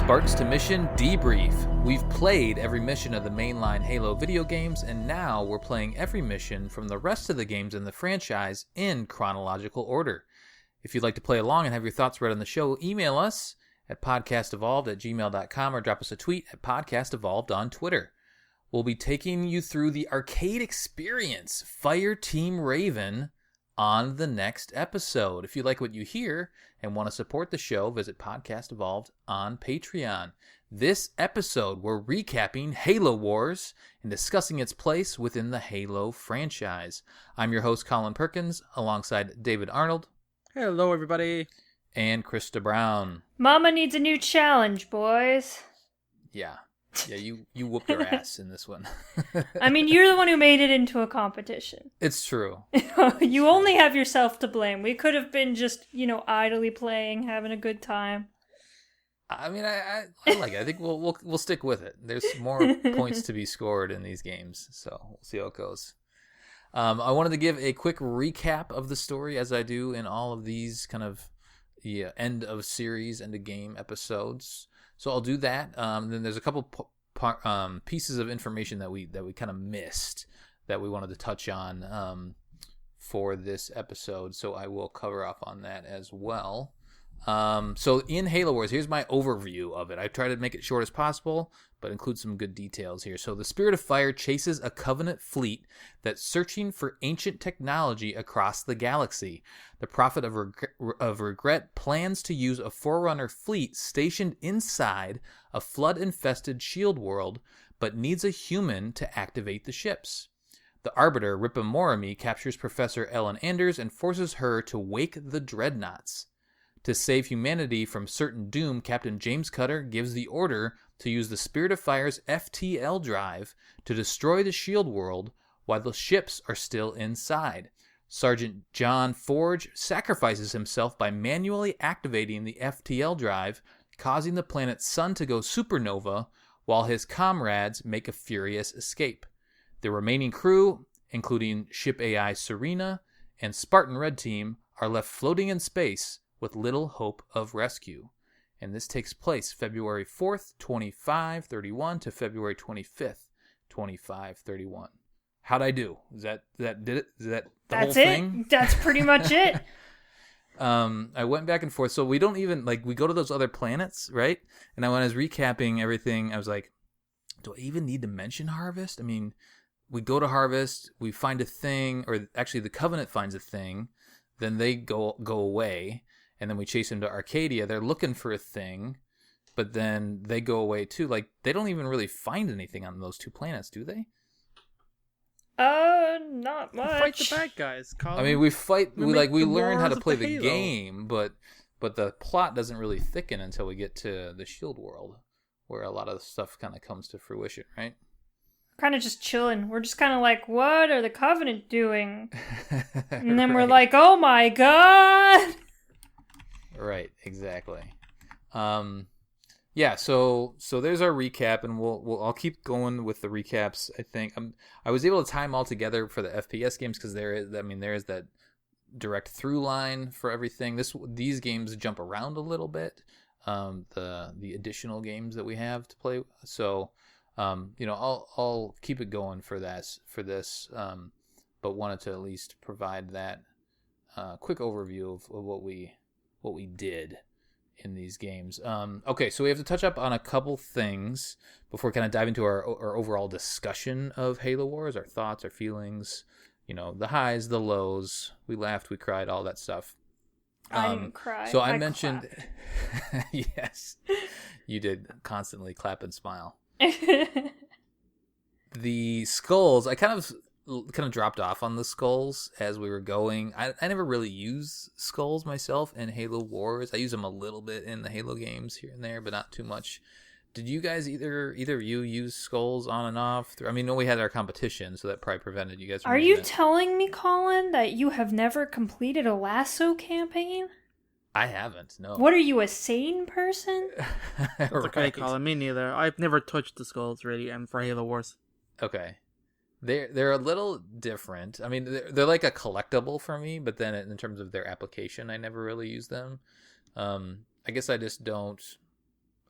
Spartans to Mission Debrief. We've played every mission of the mainline Halo video games, and now we're playing every mission from the rest of the games in the franchise in chronological order. If you'd like to play along and have your thoughts read on the show, email us at podcastevolved@gmail.com or drop us a tweet at podcastevolved on Twitter. We'll be taking you through the arcade experience, Fire Team Raven, on the next episode. If you like what you hear and want to support the show, visit Podcast Evolved on Patreon. This episode, we're recapping Halo Wars and discussing its place within the Halo franchise. I'm your host, Colin Perkins, alongside David Arnold. Hello, everybody. And Krysta Brown. Mama needs a new challenge, boys. Yeah, you whooped her ass in this one. I mean, you're the one who made it into a competition. It's true. You only have yourself to blame. We could have been just, idly playing, having a good time. I mean, I like it. I think we'll stick with it. There's more points to be scored in these games, so we'll see how it goes. I wanted to give a quick recap of the story, as I do in all of these kind of end of series, end of game episodes. So I'll do that. Then there's a couple pieces of information that we kind of missed that we wanted to touch on for this episode. So I will cover off on that as well. So in Halo Wars, here's my overview of it. I try to make it short as possible, but include some good details here. So the Spirit of Fire chases a Covenant fleet that's searching for ancient technology across the galaxy. The Prophet of Regret plans to use a Forerunner fleet stationed inside a flood-infested shield world, but needs a human to activate the ships. The Arbiter, Ripa Morimi, captures Professor Ellen Anders and forces her to wake the Dreadnoughts. To save humanity from certain doom, Captain James Cutter gives the order to use the Spirit of Fire's FTL drive to destroy the shield world while the ships are still inside. Sergeant John Forge sacrifices himself by manually activating the FTL drive, causing the planet's sun to go supernova, while his comrades make a furious escape. The remaining crew, including Ship AI Serena and Spartan Red Team, are left floating in space with little hope of rescue. And this takes place February 4th, 2531 to February 25th, 2531. How'd I do? Is that did it? Is that the whole thing? That's pretty much it. I went back and forth. So we don't even, we go to those other planets, right? And when I was recapping everything, I was like, do I even need to mention Harvest? I mean, we go to Harvest, we find a thing, or actually the Covenant finds a thing, then they go away. And then we chase them to Arcadia. They're looking for a thing, but then they go away too. They don't even really find anything on those two planets, do they? Not much. We fight the bad guys, Colin. I mean, we learn how to play the Halo game, but the plot doesn't really thicken until we get to the Shield world, where a lot of the stuff kind of comes to fruition, right? Kind of just chilling. We're just kind of like, what are the Covenant doing? And then we're Right. like, oh my god! Right, exactly. Yeah, so there's our recap, and I'll keep going with the recaps. I think I was able to tie them all together for the FPS games because there is that direct through line for everything. These games jump around a little bit. The additional games that we have to play. So I'll keep it going for this. But wanted to at least provide that quick overview of what we did in these games. Okay, so we have to touch up on a couple things before we kind of dive into our overall discussion of Halo Wars, our thoughts, our feelings, the highs, the lows. We laughed, we cried, all that stuff. I didn't cry. So I mentioned, yes, you did constantly clap and smile. The skulls, I kind of dropped off on the skulls as we were going. I never really use skulls myself in Halo Wars. I use them a little bit in the Halo games here and there, but not too much. Did you guys either of you use skulls on and off? I mean, no, we had our competition, so that probably prevented you guys from Are using you it. telling me, Colin, that you have never completed a lasso campaign? I haven't, no. What are you, a sane person? It's okay, Right. Colin. Me neither. I've never touched the skulls, really, and for Halo Wars. Okay. They're a little different. I mean, they're like a collectible for me, but then in terms of their application, I never really use them. I guess I just don't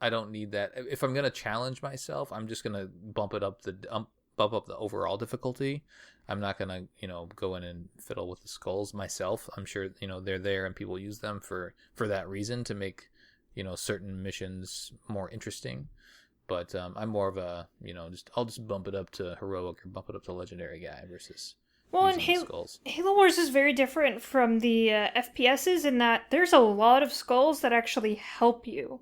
I don't need that. If I'm gonna challenge myself, I'm just gonna bump up the overall difficulty. I'm not gonna go in and fiddle with the skulls myself. I'm sure they're there and people use them for that reason to make certain missions more interesting. But I'm more of a I'll just bump it up to heroic or bump it up to legendary guy versus. Well, and Halo Wars is very different from the FPSs in that there's a lot of skulls that actually help you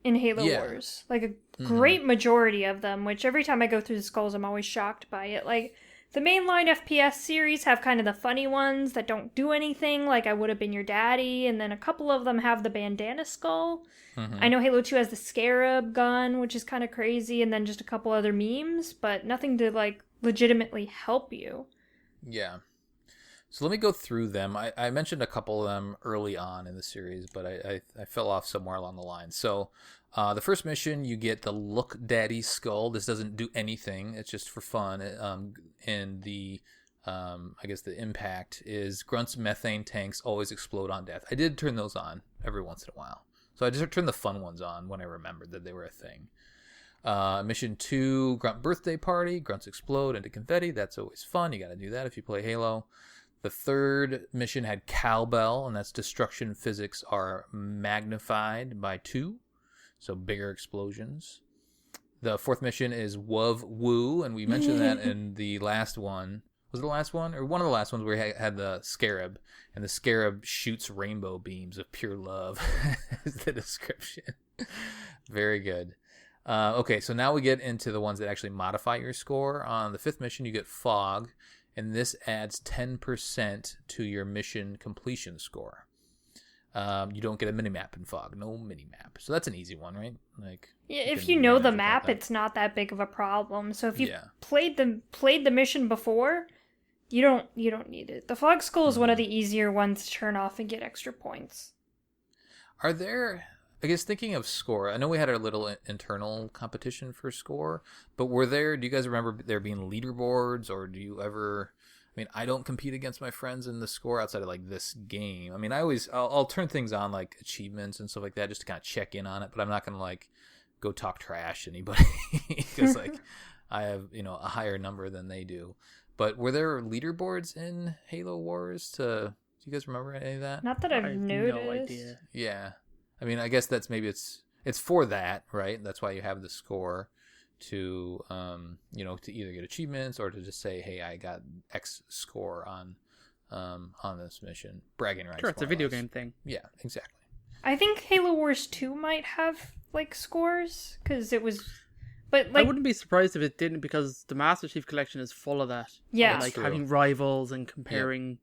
in Halo Wars. Like a great majority of them, which every time I go through the skulls, I'm always shocked by it. Like, the mainline FPS series have kind of the funny ones that don't do anything, like I Would Have Been Your Daddy, and then a couple of them have the bandana skull. I know Halo 2 has the scarab gun, which is kind of crazy, and then just a couple other memes, but nothing to, like, legitimately help you. Yeah. So let me go through them. I mentioned a couple of them early on in the series, but I fell off somewhere along the line. So the first mission, you get the Look Daddy skull. This doesn't do anything. It's just for fun. And the, I guess the impact is Grunt's methane tanks always explode on death. I did turn those on every once in a while. So I just turned the fun ones on when I remembered that they were a thing. Mission 2, Grunt birthday party. Grunts explode into confetti. That's always fun. You got to do that if you play Halo. The third mission had cowbell, and that's destruction physics are magnified by 2, so bigger explosions. The fourth mission is Wuv Woo, and we mentioned that in the last one. Was it the last one? Or one of the last ones where we had the scarab, and the scarab shoots rainbow beams of pure love is the description. Very good. Okay, so now we get into the ones that actually modify your score. On the fifth mission, you get Fog, and this adds 10% to your mission completion score. You don't get a minimap in Fog. No minimap. So that's an easy one, right? Like, yeah, if you know the map, it's not that big of a problem. So if you played the mission before, you don't need it. The Fog Skull is one of the easier ones to turn off and get extra points. Are there, I guess, thinking of score, I know we had our little internal competition for score, but do you guys remember there being leaderboards, or do you ever, I mean, I don't compete against my friends in the score outside of like this game. I mean, I'll turn things on like achievements and stuff like that just to kind of check in on it, but I'm not going to like go talk trash to anybody because like I have, a higher number than they do. But were there leaderboards in Halo Wars do you guys remember any of that? Not that I've noticed. No idea. Yeah. I mean, I guess that's maybe it's for that, right? That's why you have the score to, to either get achievements or to just say, hey, I got X score on this mission. Bragging rights. Sure, it's a video game thing. Yeah, exactly. I think Halo Wars 2 might have, like, scores, because it was... But like, I wouldn't be surprised if it didn't, because the Master Chief Collection is full of that. Yeah. Like having rivals and comparing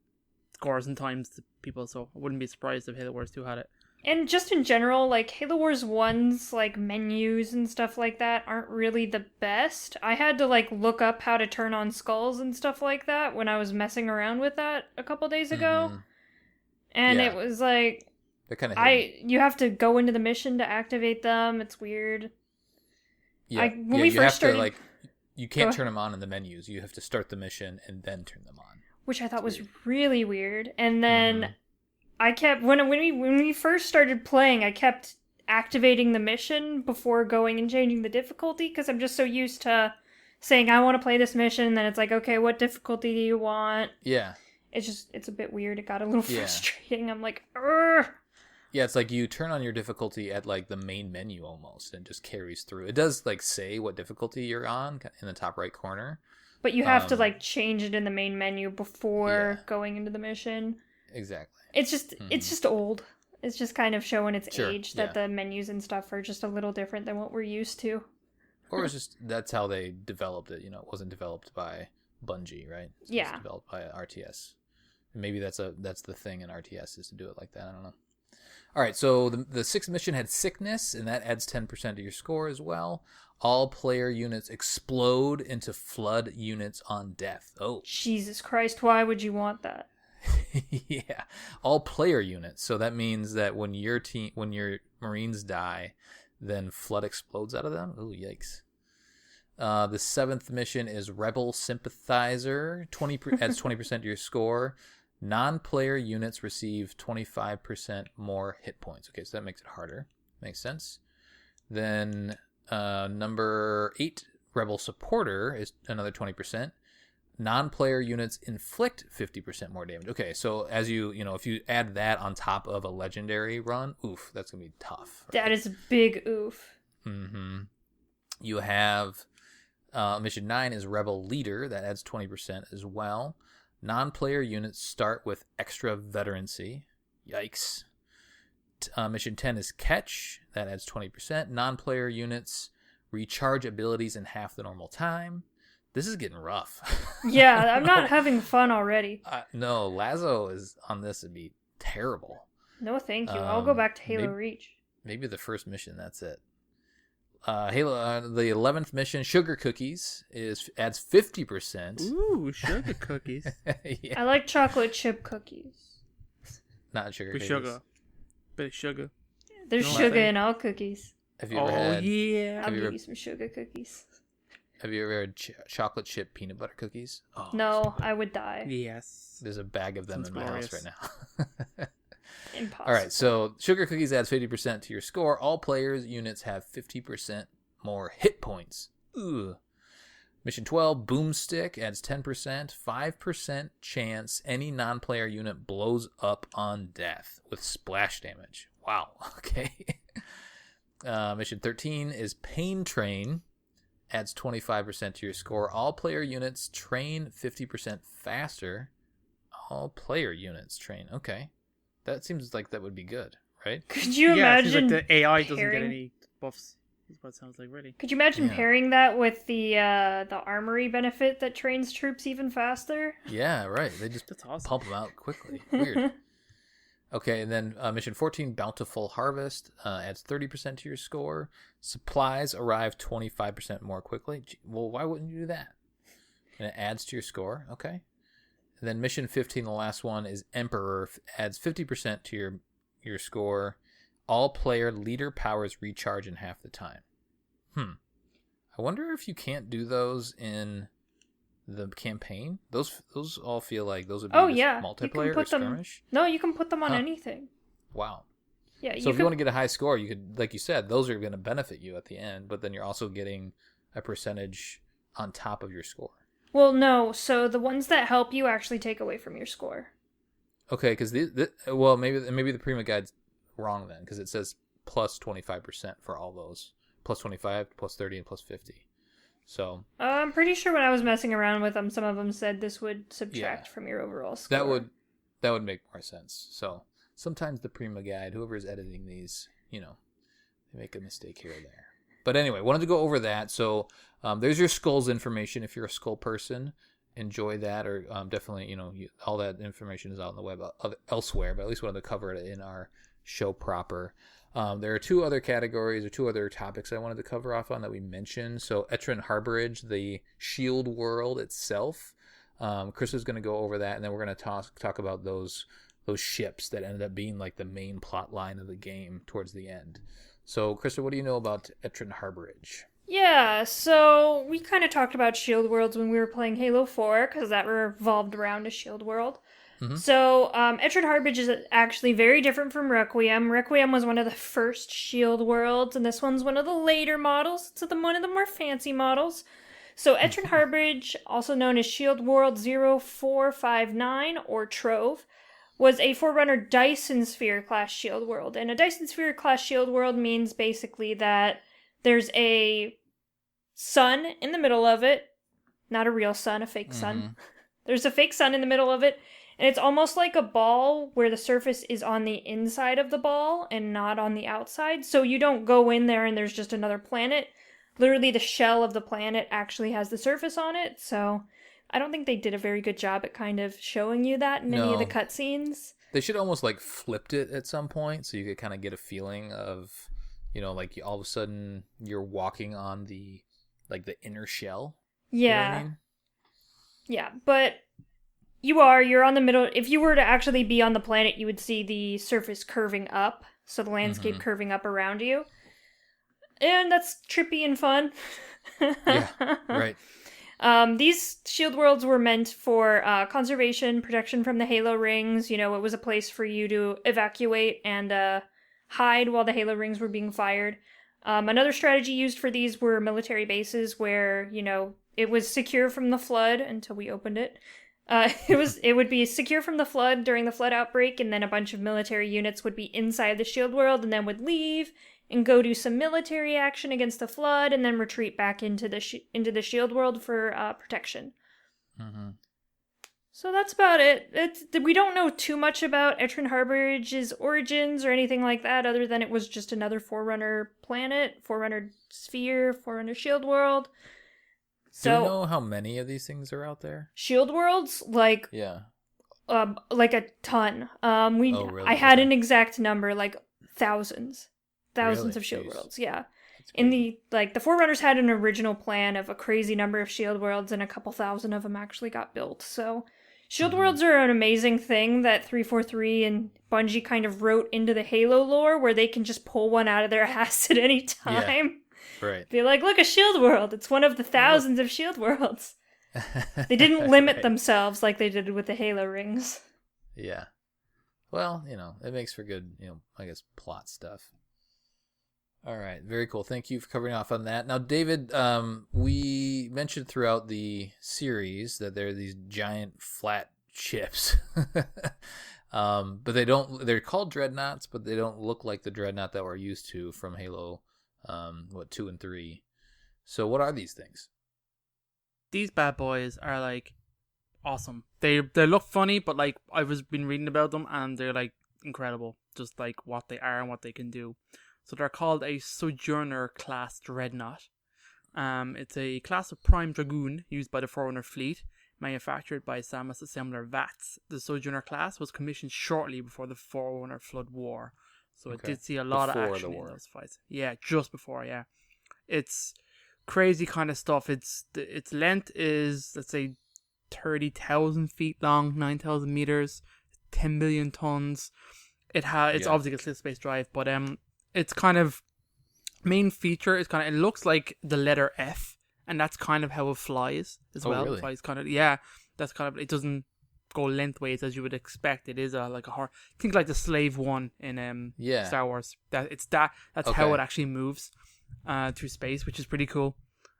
scores and times to people, so I wouldn't be surprised if Halo Wars 2 had it. And just in general, like, Halo Wars 1's, like, menus and stuff like that aren't really the best. I had to, like, look up how to turn on skulls and stuff like that when I was messing around with that a couple days ago. Mm-hmm. And it was, like... They're kind of you have to go into the mission to activate them. It's weird. Yeah, when we first started... You can't turn them on in the menus. You have to start the mission and then turn them on. Which I thought was really weird. And then... I kept, when we first started playing, I kept activating the mission before going and changing the difficulty, because I'm just so used to saying, I want to play this mission, and then it's like, okay, what difficulty do you want? Yeah. It's a bit weird. It got a little frustrating. I'm like, Urgh! Yeah, it's like you turn on your difficulty at, like, the main menu almost, and it just carries through. It does, like, say what difficulty you're on in the top right corner. But you have to, like, change it in the main menu before going into the mission. Exactly. It's just old. It's just kind of showing its age that the menus and stuff are just a little different than what we're used to. Or it's just, that's how they developed it. It wasn't developed by Bungie, right? It was developed by RTS. And maybe that's the thing in RTS is to do it like that. I don't know. All right, so the sixth mission had sickness, and that adds 10% to your score as well. All player units explode into flood units on death. Oh, Jesus Christ! Why would you want that? Yeah, all player units. So that means that when your Marines die, then flood explodes out of them. Oh, yikes! The seventh mission is Rebel Sympathizer. Adds 20% to your score. Non-player units receive 25% more hit points. Okay, so that makes it harder. Makes sense. Then number 8, Rebel Supporter is another 20%. Non-player units inflict 50% more damage. Okay, so as if you add that on top of a legendary run, oof, that's going to be tough. Right? That is a big oof. Mm-hmm. You have Mission 9 is Rebel Leader. That adds 20% as well. Non-player units start with extra veterancy. Yikes. Mission 10 is Catch. That adds 20%. Non-player units recharge abilities in half the normal time. This is getting rough. Yeah, I'm not having fun already. No, Lazo is on this would be terrible. No, thank you. I'll go back to Halo Reach. Maybe the first mission, that's it. The 11th mission, Sugar Cookies, adds 50%. Ooh, sugar cookies. Yeah. I like chocolate chip cookies. Not sugar With cookies. sugar. Bit of sugar. There's sugar in all cookies. Have you ever had? Yeah. I'll give you some sugar cookies. Have you ever had chocolate chip peanut butter cookies? Oh, No, I would die. Yes. there's a bag of them Sounds in my glorious. house right now. Impossible. All right, so Sugar Cookies adds 50% to your score. All players' units have 50% more hit points. Ugh. Mission 12, Boomstick, adds 10%. 5% chance any non-player unit blows up on death with splash damage. Wow, okay. Mission 13 is Pain Train, adds 25% to your score. All player units train 50% faster. All player units train, okay. That seems like that would be good, right? Could you Yeah, it seems imagine like the AI doesn't get pairing- any buffs. That's what it sounds like, really. Could you imagine Yeah. pairing that with the armory benefit that trains troops even faster? Yeah, right. They just That's awesome. pump them out quickly. Weird. Okay, and then Mission 14, Bountiful Harvest, adds 30% to your score. Supplies arrive 25% more quickly. Well, why wouldn't you do that? And it adds to your score. Okay. And then Mission 15, the last one, is Emperor, adds 50% to your score. All player leader powers recharge in half the time. I wonder if you can't do those in the campaign. Those all feel like those would be just multiplayer or skirmish. No, you can put them on Huh. anything. Wow. Yeah, So if you want to get a high score, you could, like you said, those are going to benefit you at the end, but then you're also getting a percentage on top of your score. Well, no. So the ones that help you actually take away from your score. Okay, because well, maybe the Prima Guide's wrong then, because it says plus 25% for all those, plus 25, plus 30, and plus 50. So I'm pretty sure when I was messing around with them, some of them said this would subtract from your overall score. that would make more sense. So sometimes the Prima Guide, whoever is editing these, they make a mistake here or there. But anyway, wanted to go over that. So there's your skulls information. If you're a skull person, enjoy that, or definitely, all that information is out on the web elsewhere, but at least wanted to cover it in our show proper. There are two other categories or two other topics I wanted to cover off on that we mentioned. So Etrin Harborage, the shield world itself. Krysta's going to go over that, and then we're going to talk about those ships that ended up being like the main plot line of the game towards the end. So, Krysta, what do you know about Etrin Harborage? Yeah, so we kind of talked about shield worlds when we were playing Halo 4, because that revolved around a shield world. Mm-hmm. So, Etrin Harborage is actually very different from Requiem. Requiem was one of the first shield worlds, and this one's one of the later models. It's one of the more fancy models. So, Etrin Harborage, also known as Shield World 0459, or Trove, was a Forerunner Dyson Sphere class shield world. And a Dyson Sphere class shield world means basically that there's a sun in the middle of it. Not a real sun, a fake sun. There's a fake sun in the middle of it. And it's almost like a ball where the surface is on the inside of the ball and not on the outside. So you don't go in there and there's just another planet. Literally the shell of the planet actually has the surface on it. So I don't think they did a very good job at kind of showing you that in any of the cutscenes. They should almost like flipped it at some point so you could kind of get a feeling of, like all of a sudden you're walking on the inner shell. Yeah. You know what I mean? Yeah, but you're on the middle. If you were to actually be on the planet, you would see the surface curving up. So the landscape curving up around you. And that's trippy and fun. Yeah, right. These shield worlds were meant for conservation, protection from the Halo rings. It was a place for you to evacuate and hide while the Halo rings were being fired. Another strategy used for these were military bases where, it was secure from the flood until we opened it. It would be secure from the flood during the flood outbreak, and then a bunch of military units would be inside the shield world and then would leave and go do some military action against the flood and then retreat back into the shield world for protection. Mm-hmm. So that's about it. We don't know too much about Etrin Harborage's origins or anything like that, other than it was just another Forerunner planet, Forerunner sphere, Forerunner shield world. So, do you know how many of these things are out there? Shield worlds, like a ton. Really? I had an exact number, like thousands Really? Of shield Jeez. worlds. Yeah, in the Forerunners had an original plan of a crazy number of shield worlds, and a couple thousand of them actually got built. So, shield worlds are an amazing thing that 343 and Bungie kind of wrote into the Halo lore, where they can just pull one out of their ass at any time. Yeah. Right. Be like, look, a shield world. It's one of the thousands of shield worlds. They didn't limit themselves like they did with the Halo rings. Yeah. Well, it makes for good, I guess, plot stuff. All right. Very cool. Thank you for covering off on that. Now, David, we mentioned throughout the series that there are these giant flat ships. But they're called dreadnoughts, but they don't look like the dreadnought that we're used to from Halo 2 and 3. So what are these things? These bad boys are like awesome. They look funny, but like I've been reading about them and they're like incredible, just like what they are and what they can do. So they're called a Sojourner class dreadnought. It's a class of prime dragoon used by the Forerunner fleet, manufactured by Samus assembler VATS. The Sojourner class was commissioned shortly before the Forerunner Flood War. So it did see a lot of action in those fights. Yeah, just before, yeah. It's crazy kind of stuff. Its length is, let's say, 30,000 feet long, 9,000 meters, 10 million tons. It's obviously a slip space drive, but its kind of main feature is it looks like the letter F, and that's kind of how it flies as well. Really? It flies that's kind of, it doesn't go lengthways as you would expect. It is think like the Slave One in Star Wars. That's how it actually moves through space, which is pretty cool.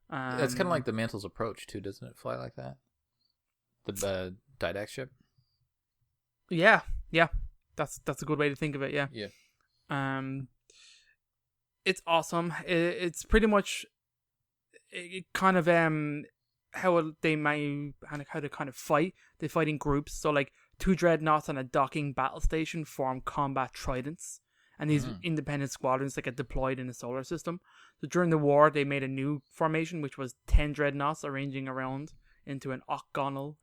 It's kind of like the Mantle's approach too, doesn't it? Fly like that. The Didact ship. Yeah, that's a good way to think of it. Yeah. It's awesome. It's pretty much kind of how they kind of fight. They fight in groups. So like 2 dreadnoughts on a docking battle station form combat tridents, and these independent squadrons that get deployed in the solar system. So during the war, they made a new formation, which was 10 dreadnoughts arranging around into an octagonal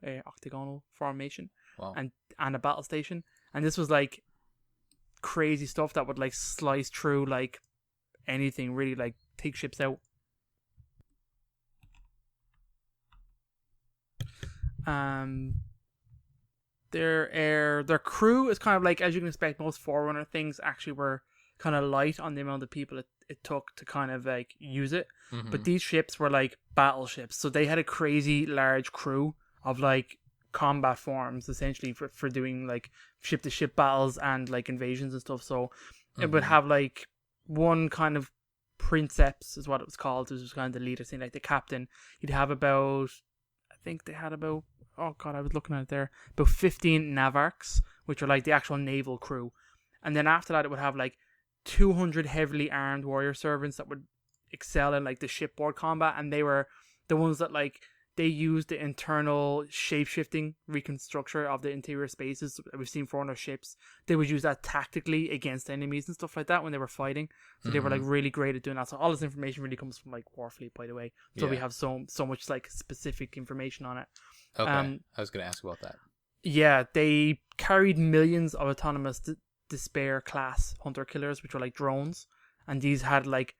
formation. Wow. and a battle station. And this was like crazy stuff that would like slice through like anything, really, like take ships out. Their crew is kind of like, as you can expect, most Forerunner things actually were kind of light on the amount of people it took to kind of like use it. But these ships were like battleships, so they had a crazy large crew of like combat forms essentially for doing like ship to ship battles and like invasions and stuff. So it would have like one kind of princeps is what it was called. It was kind of the leader thing, like the captain. He'd have about, I think they had about, oh god, I was looking at it there, about 15 navarchs, which are like the actual naval crew. And then after that, it would have like 200 heavily armed warrior servants that would excel in like the shipboard combat, and they were the ones that like they used the internal shape-shifting reconstruction of the interior spaces that we've seen for other ships. They would use that tactically against enemies and stuff like that when they were fighting. So they were like really great at doing that. So all this information really comes from like Warfleet, by the way. So we have so much like specific information on it. Okay, I was going to ask about that. Yeah, they carried millions of autonomous Despair class hunter killers, which were like drones, and these had like,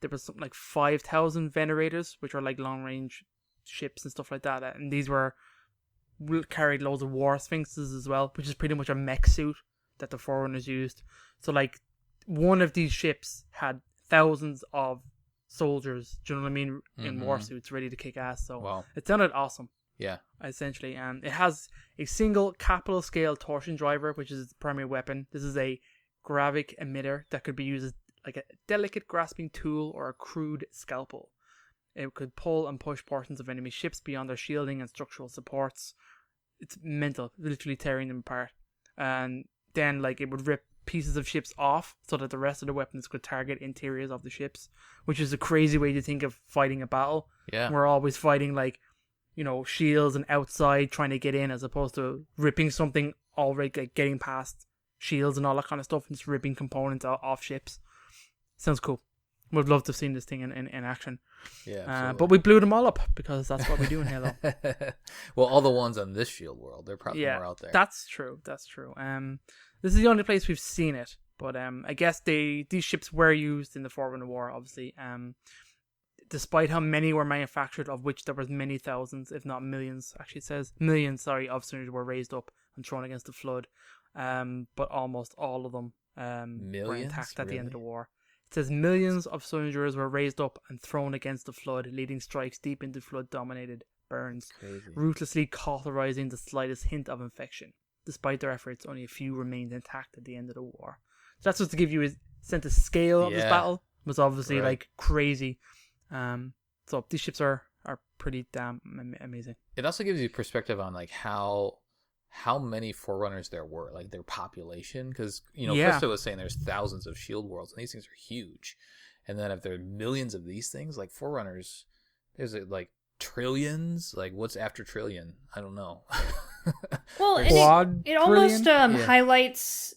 there was something like 5,000 Venerators, which are like long range ships and stuff like that, and these carried loads of war sphinxes as well, which is pretty much a mech suit that the Forerunners used. So like one of these ships had thousands of soldiers, do you know what I mean, in war suits ready to kick ass. So it sounded awesome. Yeah, essentially. It has a single capital scale torsion driver, which is its primary weapon. This is a gravic emitter that could be used as like a delicate grasping tool or a crude scalpel. It could pull and push portions of enemy ships beyond their shielding and structural supports. It's mental, literally tearing them apart. And then, like, it would rip pieces of ships off so that the rest of the weapons could target interiors of the ships, which is a crazy way to think of fighting a battle. Yeah. We're always fighting, like, you know, shields and outside trying to get in, as opposed to ripping something already, like, getting past shields and all that kind of stuff and just ripping components off ships. Sounds cool. Would love to have seen this thing in action. Yeah, but we blew them all up because that's what we do in Halo. Well, all the ones on this shield world, they're probably more out there. That's true. This is the only place we've seen it, but I guess these ships were used in the Forerunner War, obviously. Despite how many were manufactured, of which there was many thousands, if not millions. Actually, it says millions. Of Sooners were raised up and thrown against the Flood. But almost all of them were intact at the end of the war. It says millions of soldiers were raised up and thrown against the Flood, leading strikes deep into Flood-dominated burns, ruthlessly cauterizing the slightest hint of infection. Despite their efforts, only a few remained intact at the end of the war. So that's just to give you a sense of scale of this battle. It was obviously like crazy. So these ships are pretty damn amazing. It also gives you perspective on like how many Forerunners there were, like their population, because Krysta was saying there's thousands of shield worlds and these things are huge, and then if there are millions of these things, like Forerunners, there's like trillions. Like what's after trillion? I don't know. Well, it almost highlights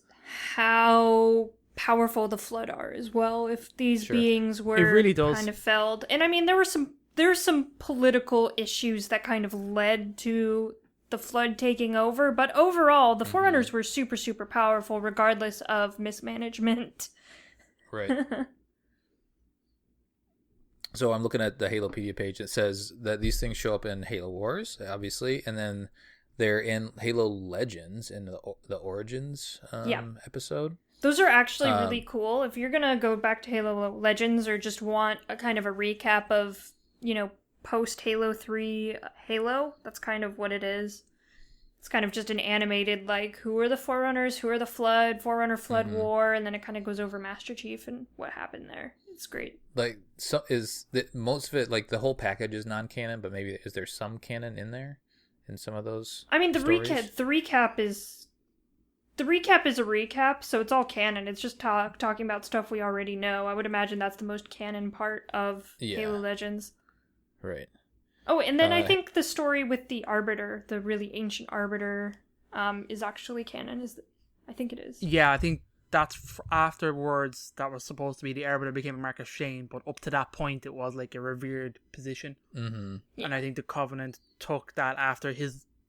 how powerful the Flood are as well. If these beings were kind of felled, and I mean there's some political issues that kind of led to the Flood taking over, but overall the Forerunners were super, super powerful regardless of mismanagement. Right. So I'm looking at the Halopedia page. It says that these things show up in Halo Wars, obviously, and then they're in Halo Legends in the Origins episode. Those are actually really cool. If you're gonna go back to Halo Legends or just want a kind of a recap of, post Halo 3 Halo, that's kind of what it is. It's kind of just an animated, like, who are the Forerunners, who are the Flood, Forerunner Flood War, and then it kind of goes over Master Chief and what happened there. It's great. Like, so is that most of it, like, the whole package is non-canon, but maybe is there some canon in there in some of those? I mean, the recap is a recap, so it's all canon. It's just talking about stuff we already know. I would imagine that's the most canon part of Halo Legends. Right. Oh, and then I think the story with the Arbiter, the really ancient Arbiter, is actually canon. I think it is. Yeah, I think that's afterwards that was supposed to be the Arbiter became a mark of shame, but up to that point it was like a revered position. Mm-hmm. Yeah. And I think the Covenant took that after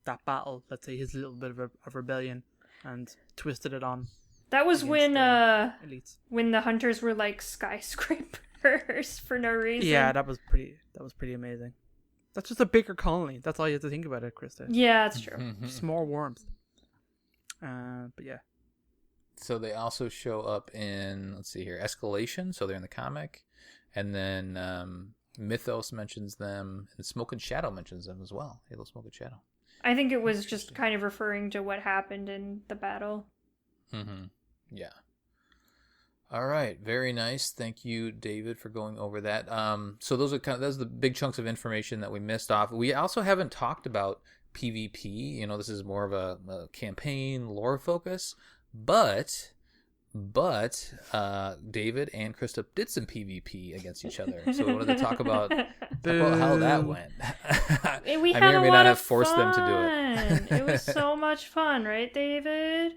that battle, let's say his little bit of pretty and twisted it on. That was when the Hunters were like skyscrapers for no reason. Yeah, that was pretty amazing. That's just a bigger colony. That's all you have to think about it, Krysta. Yeah, that's true. Just more worms. But yeah. So they also show up in, let's see here, Escalation. So they're in the comic. And then Mythos mentions them. And Smoke and Shadow mentions them as well. Halo Smoke and Shadow. I think it was just kind of referring to what happened in the battle. Mm-hmm. Yeah. All right, very nice. Thank you, David, for going over that. So those are the big chunks of information that we missed off. We also haven't talked about PvP. This is more of a campaign lore focus, but David and Krysta did some PvP against each other. So we wanted to talk about how that went. We had I may or may not have forced them to do it. It was so much fun, right, David?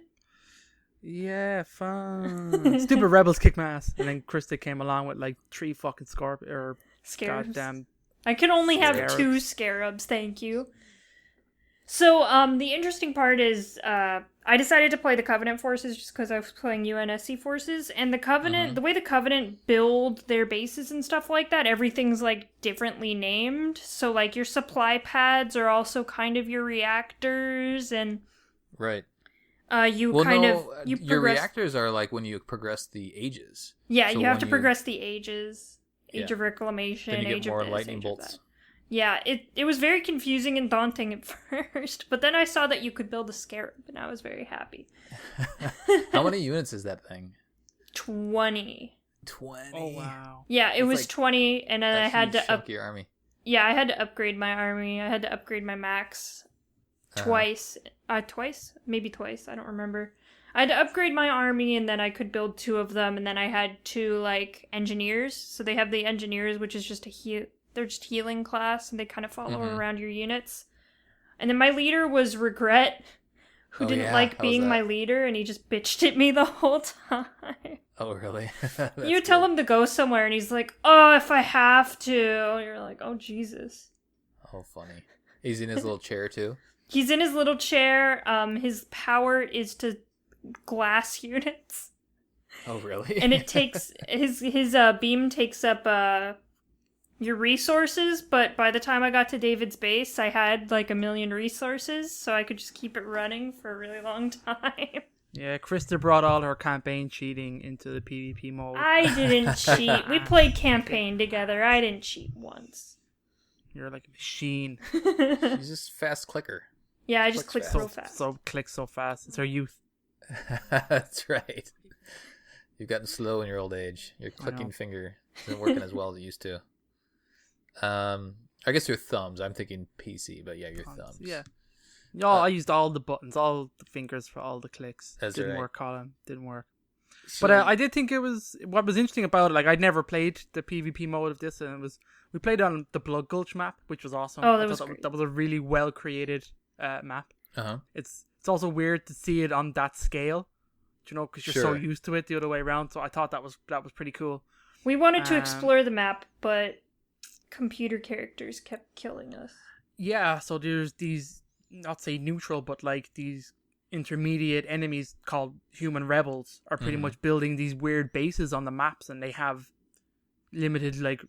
Yeah, fun. Stupid rebels kick my ass. And then Krysta came along with like 3 fucking scarabs. Goddamn. I can only have 2 scarabs, thank you. So, the interesting part is, I decided to play the Covenant forces just because I was playing UNSC forces, and the Covenant, the way the Covenant build their bases and stuff like that, everything's like differently named. So, like, your supply pads are also kind of your reactors, and right. Your reactors are like when you progress the ages. Yeah, so you have to progress the ages. Age of Reclamation, then you Age get more of this, lightning Age bolts. Of that. Yeah, it was very confusing and daunting at first, but then I saw that you could build a scarab, and I was very happy. How many units is that thing? 20. 20. Oh wow. Yeah, it was 20, and then I had to up your army. Yeah, I had to upgrade my army. I had to upgrade my max twice. Maybe twice. I don't remember. I had to upgrade my army, and then I could build 2 of them, and then I had 2 like engineers. So they have the engineers, which is just they're just healing class, and they kind of follow around your units. And then my leader was Regret, who didn't like being my leader, and he just bitched at me the whole time. Oh, really? You tell him to go somewhere, and he's like, "Oh, if I have to." You're like, "Oh, Jesus." Oh, funny. He's in his little chair, too? He's in his little chair. His power is to glass units. Oh, really? And it takes... His beam takes up your resources, but by the time I got to David's base, I had like 1 million resources, so I could just keep it running for a really long time. Yeah, Krysta brought all her campaign cheating into the PvP mode. I didn't cheat. We played campaign together. I didn't cheat once. You're like a machine. She's just fast clicker. Yeah, I just click so fast. So click so fast. It's our youth. That's right. You've gotten slow in your old age. Your clicking finger isn't working as well as it used to. I guess your thumbs. I'm thinking PC, but yeah, your thumbs. Yeah. No, I used all the buttons, all the fingers for all the clicks. Didn't work, Colin. Didn't work. So, but I did think what was interesting about it, like I'd never played the PvP mode of this, and we played on the Blood Gulch map, which was awesome. Oh, that was great. That was a really well created map. Uh-huh. It's also weird to see it on that scale, because you're so used to it the other way around. So I thought that was pretty cool. We wanted to explore the map, but computer characters kept killing us. Yeah, so there's these, not say neutral, but like these intermediate enemies called human rebels are pretty much building these weird bases on the maps, and they have limited like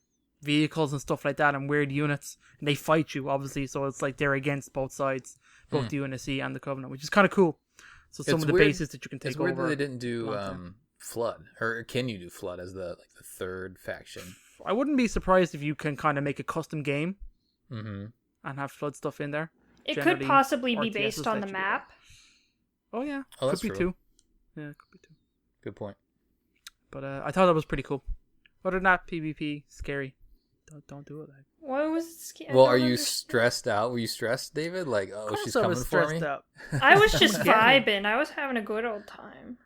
vehicles and stuff like that and weird units, and they fight you obviously, so it's like they're against both sides, both the UNSC and the Covenant, which is kind of cool. So some of the bases that you can take over. It's weird that they didn't do Flood, or can you do Flood as the third faction? I wouldn't be surprised if you can kind of make a custom game and have Flood stuff in there. It could possibly be based on the map. Oh yeah, could be true. Too. Yeah, it could be too. Good point. But I thought that was pretty cool. Other than that, PvP scary. Don't do it. Why was it scary? Well, are you stressed out? Were you stressed, David? Like, oh, she's coming for me. Out. I was just vibing. I was having a good old time.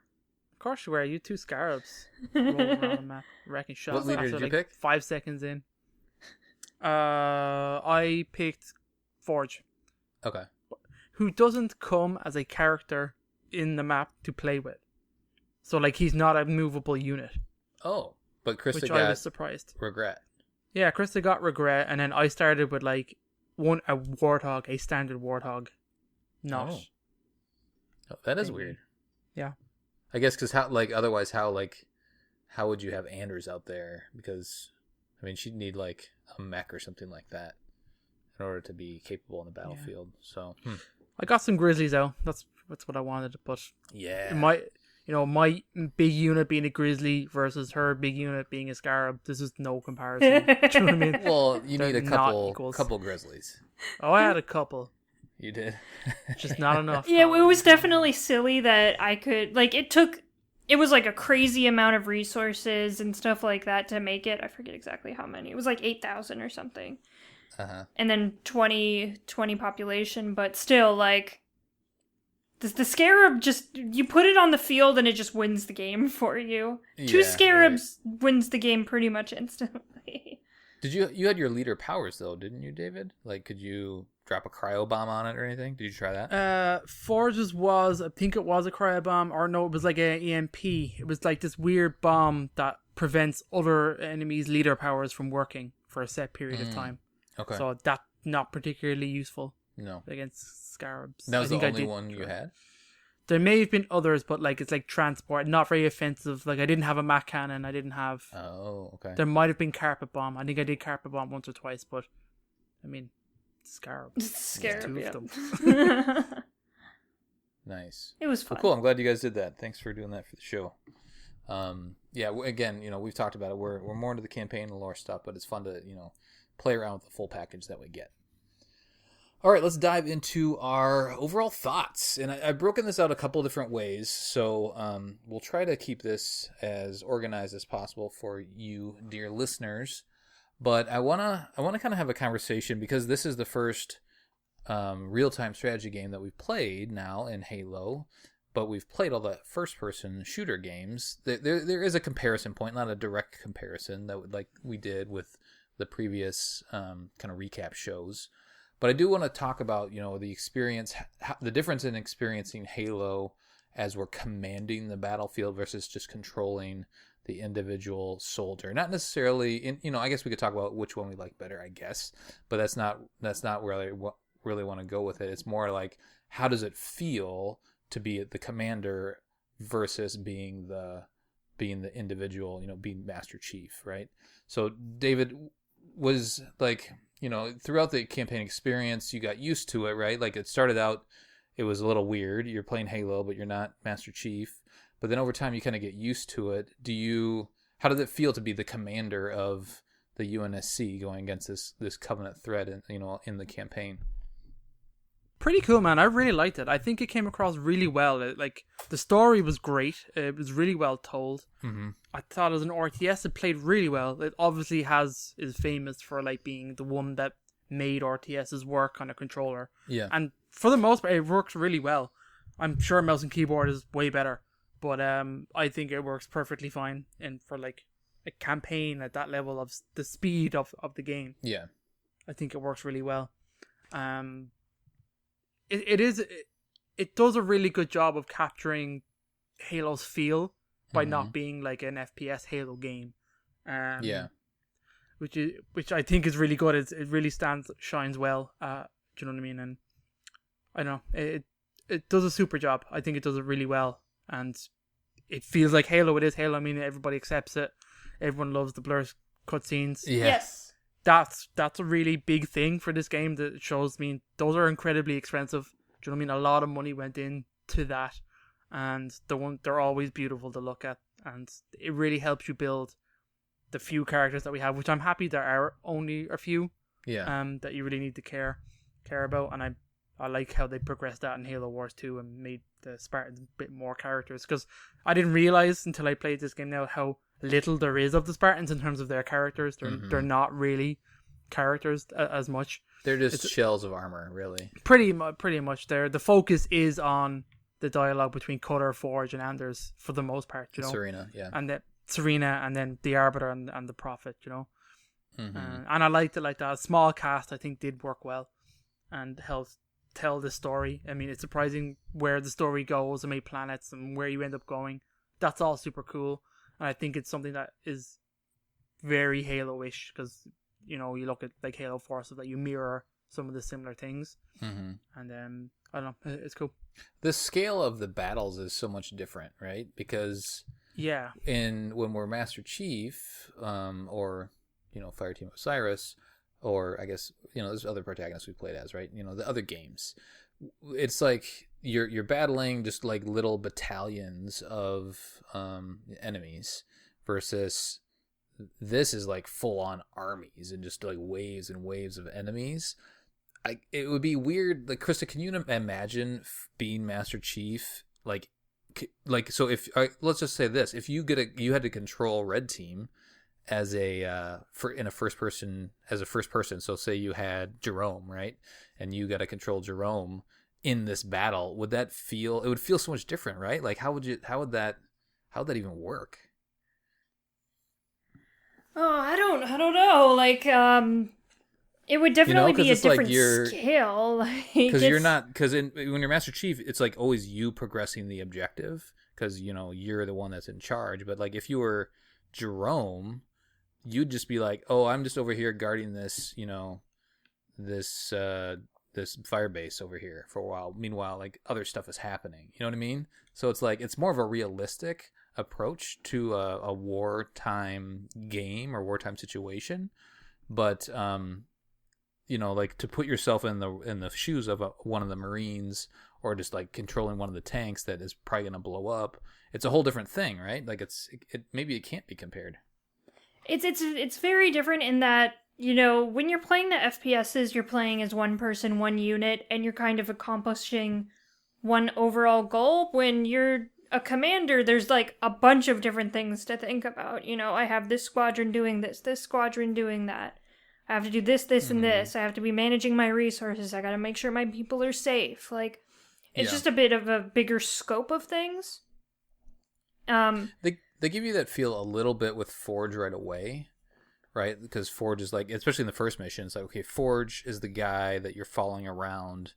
Of course you were. You 2 scarabs rolling around the map, wrecking shots. What leader did you pick? 5 seconds in. I picked Forge. Okay. Who doesn't come as a character in the map to play with. So, like, he's not a movable unit. Oh, but Krysta I was surprised. Regret. Yeah, Krysta got Regret, and then I started with, like, a Warthog, a standard Warthog. Oh, that is weird. Yeah. I guess because otherwise how would you have Anders out there? Because, I mean, she'd need, like, a mech or something like that in order to be capable in the battlefield. Yeah. So, I got some Grizzlies out. That's what I wanted, but yeah, my big unit being a Grizzly versus her big unit being a Scarab, there's just no comparison. Do you know what I mean? Well, you need a couple Grizzlies. Oh, I had a couple. You did? Just not enough. Yeah, it was definitely silly that I could, like, it was like a crazy amount of resources and stuff like that to make it. I forget exactly how many. It was like 8,000 or something. Uh-huh. And then 20 population, but still, like, the Scarab just, you put it on the field and it just wins the game for you. Yeah, 2 Scarabs wins the game pretty much instantly. Did you had your leader powers though, didn't you, David? Like, could you drop a cryo bomb on it or anything? Did you try that? Forge's was, I think it was a cryo bomb, or no, it was like an EMP. It was like this weird bomb that prevents other enemies' leader powers from working for a set period of time. Okay. So that's not particularly useful. No. Against Scarabs. That was the only one you had? There may have been others, but like it's like transport, not very offensive. Like I didn't have a Mac cannon. I didn't have. Oh, okay. There might have been carpet bomb. I think I did carpet bomb once or twice, but I mean, Scarab. Scarab, yeah. 2 of them. Nice. It was fun. Well, cool. I'm glad you guys did that. Thanks for doing that for the show. Yeah. Again, we've talked about it. We're more into the campaign and lore stuff, but it's fun to play around with the full package that we get. All right, let's dive into our overall thoughts. And I've broken this out a couple different ways, so we'll try to keep this as organized as possible for you, dear listeners. But I wanna kind of have a conversation because this is the first real-time strategy game that we've played now in Halo, but we've played all the first-person shooter games. There is a comparison point, not a direct comparison that like we did with the previous kind of recap shows. But I do want to talk about, the experience, the difference in experiencing Halo as we're commanding the battlefield versus just controlling the individual soldier. Not necessarily, I guess we could talk about which one we like better, I guess. But that's not where I really want to go with it. It's more like, how does it feel to be the commander versus being the individual, being Master Chief, right? So David was like, throughout the campaign experience, you got used to it, right? Like it started out, it was a little weird. You're playing Halo, but you're not Master Chief. But then over time, you kind of get used to it. How did it feel to be the commander of the UNSC going against this Covenant threat, in the campaign? Pretty cool, man. I really liked it. I think it came across really well. The story was great. It was really well told. Mm-hmm. I thought as an RTS, it played really well. It obviously is famous for being the one that made RTS's work on a controller. Yeah. And for the most part, it works really well. I'm sure mouse and keyboard is way better, but I think it works perfectly fine. And for a campaign at that level of the speed of the game, yeah, I think it works really well. It does a really good job of capturing Halo's feel by not being like an FPS Halo game. Yeah, which I think is really good. It really shines well. Do you know what I mean? And I don't know, it does a super job. I think it does it really well, and it feels like Halo. It is Halo. I mean, everybody accepts it. Everyone loves the blur cutscenes. Yeah. Yes. That's a really big thing for this game that shows me those are incredibly expensive. Do you know what I mean? A lot of money went into that, and they're always beautiful to look at, and it really helps you build the few characters that we have, which I'm happy there are only a few. Yeah. That you really need to care about, and I like how they progressed that in Halo Wars 2 and made the Spartans a bit more characters, because I didn't realize until I played this game now how little there is of the Spartans in terms of their characters. They're not really characters as much. They're just shells of armor, really. Pretty much. The focus is on the dialogue between Cutter, Forge, and Anders for the most part. Serena, yeah, and Serena, and then the Arbiter and the Prophet. And I liked it like that. A small cast, I think, did work well and helped tell the story. I mean, it's surprising where the story goes, and many planets, and where you end up going. That's all super cool. And I think it's something that is very Halo-ish, because, you look at Halo 4, so that you mirror some of the similar things. Mm-hmm. And I don't know, it's cool. The scale of the battles is so much different, right? Because when we're Master Chief, or, Fireteam Osiris, or I guess, there's other protagonists we played as, right? The other games. It's like you're battling just little battalions of enemies, versus this is full on armies and just waves and waves of enemies. It would be weird. Krysta, can you imagine being Master Chief? So if let's just say this: if you had to control Red Team as a first person. So say you had Jerome, right? And you got to control Jerome in this battle. Would that feel? It would feel so much different, right? How would that even work? Oh, I don't know. It would definitely be a different scale. Because when you're Master Chief, it's always you progressing the objective, because you're the one that's in charge. But if you were Jerome, you'd just be I'm just over here guarding this, this fire base over here for a while. Meanwhile, other stuff is happening. You know what I mean? So it's it's more of a realistic approach to a wartime game or wartime situation. But to put yourself in the shoes of one of the Marines, or just controlling one of the tanks that is probably going to blow up, it's a whole different thing, right? Maybe it can't be compared. It's very different in that when you're playing the FPSs, you're playing as one person, one unit, and you're kind of accomplishing one overall goal. When you're a commander, there's like a bunch of different things to think about. I have this squadron doing this squadron doing that. I have to do this, and this. I have to be managing my resources. I gotta make sure my people are safe. Like, it's just a bit of a bigger scope of things. They give you that feel a little bit with Forge right away, right? Because Forge is like, especially in the first mission, it's like, okay, Forge is the guy that you're following around,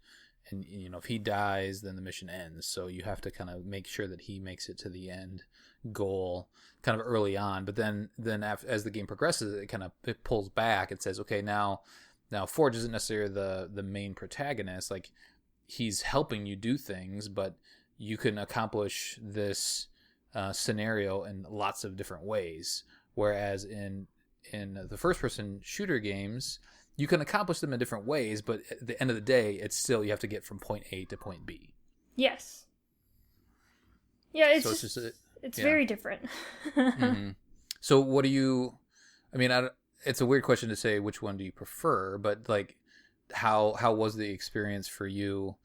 and if he dies, then the mission ends. So you have to kind of make sure that he makes it to the end goal kind of early on. But then as the game progresses, it pulls back. It says, okay, now Forge isn't necessarily the main protagonist. Like, he's helping you do things, but you can accomplish this scenario in lots of different ways. Whereas in the first person shooter games, you can accomplish them in different ways, but at the end of the day, it's still, you have to get from point A to point B. Yes. Yeah, it's very different. Mm-hmm. So what do you, it's a weird question to say which one do you prefer, but like, how was the experience for you?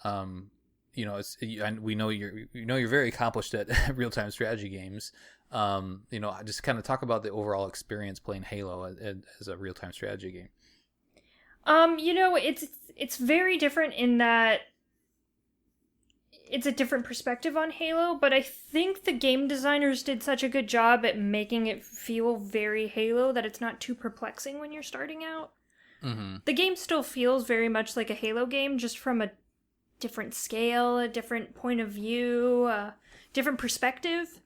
And we know you're very accomplished at real-time strategy games. Just kind of talk about the overall experience playing Halo as a real-time strategy game. It's very different in that it's a different perspective on Halo, but I think the game designers did such a good job at making it feel very Halo that it's not too perplexing when you're starting out. Mm-hmm. The game still feels very much like a Halo game, just from a different scale, a different point of view, a different perspective.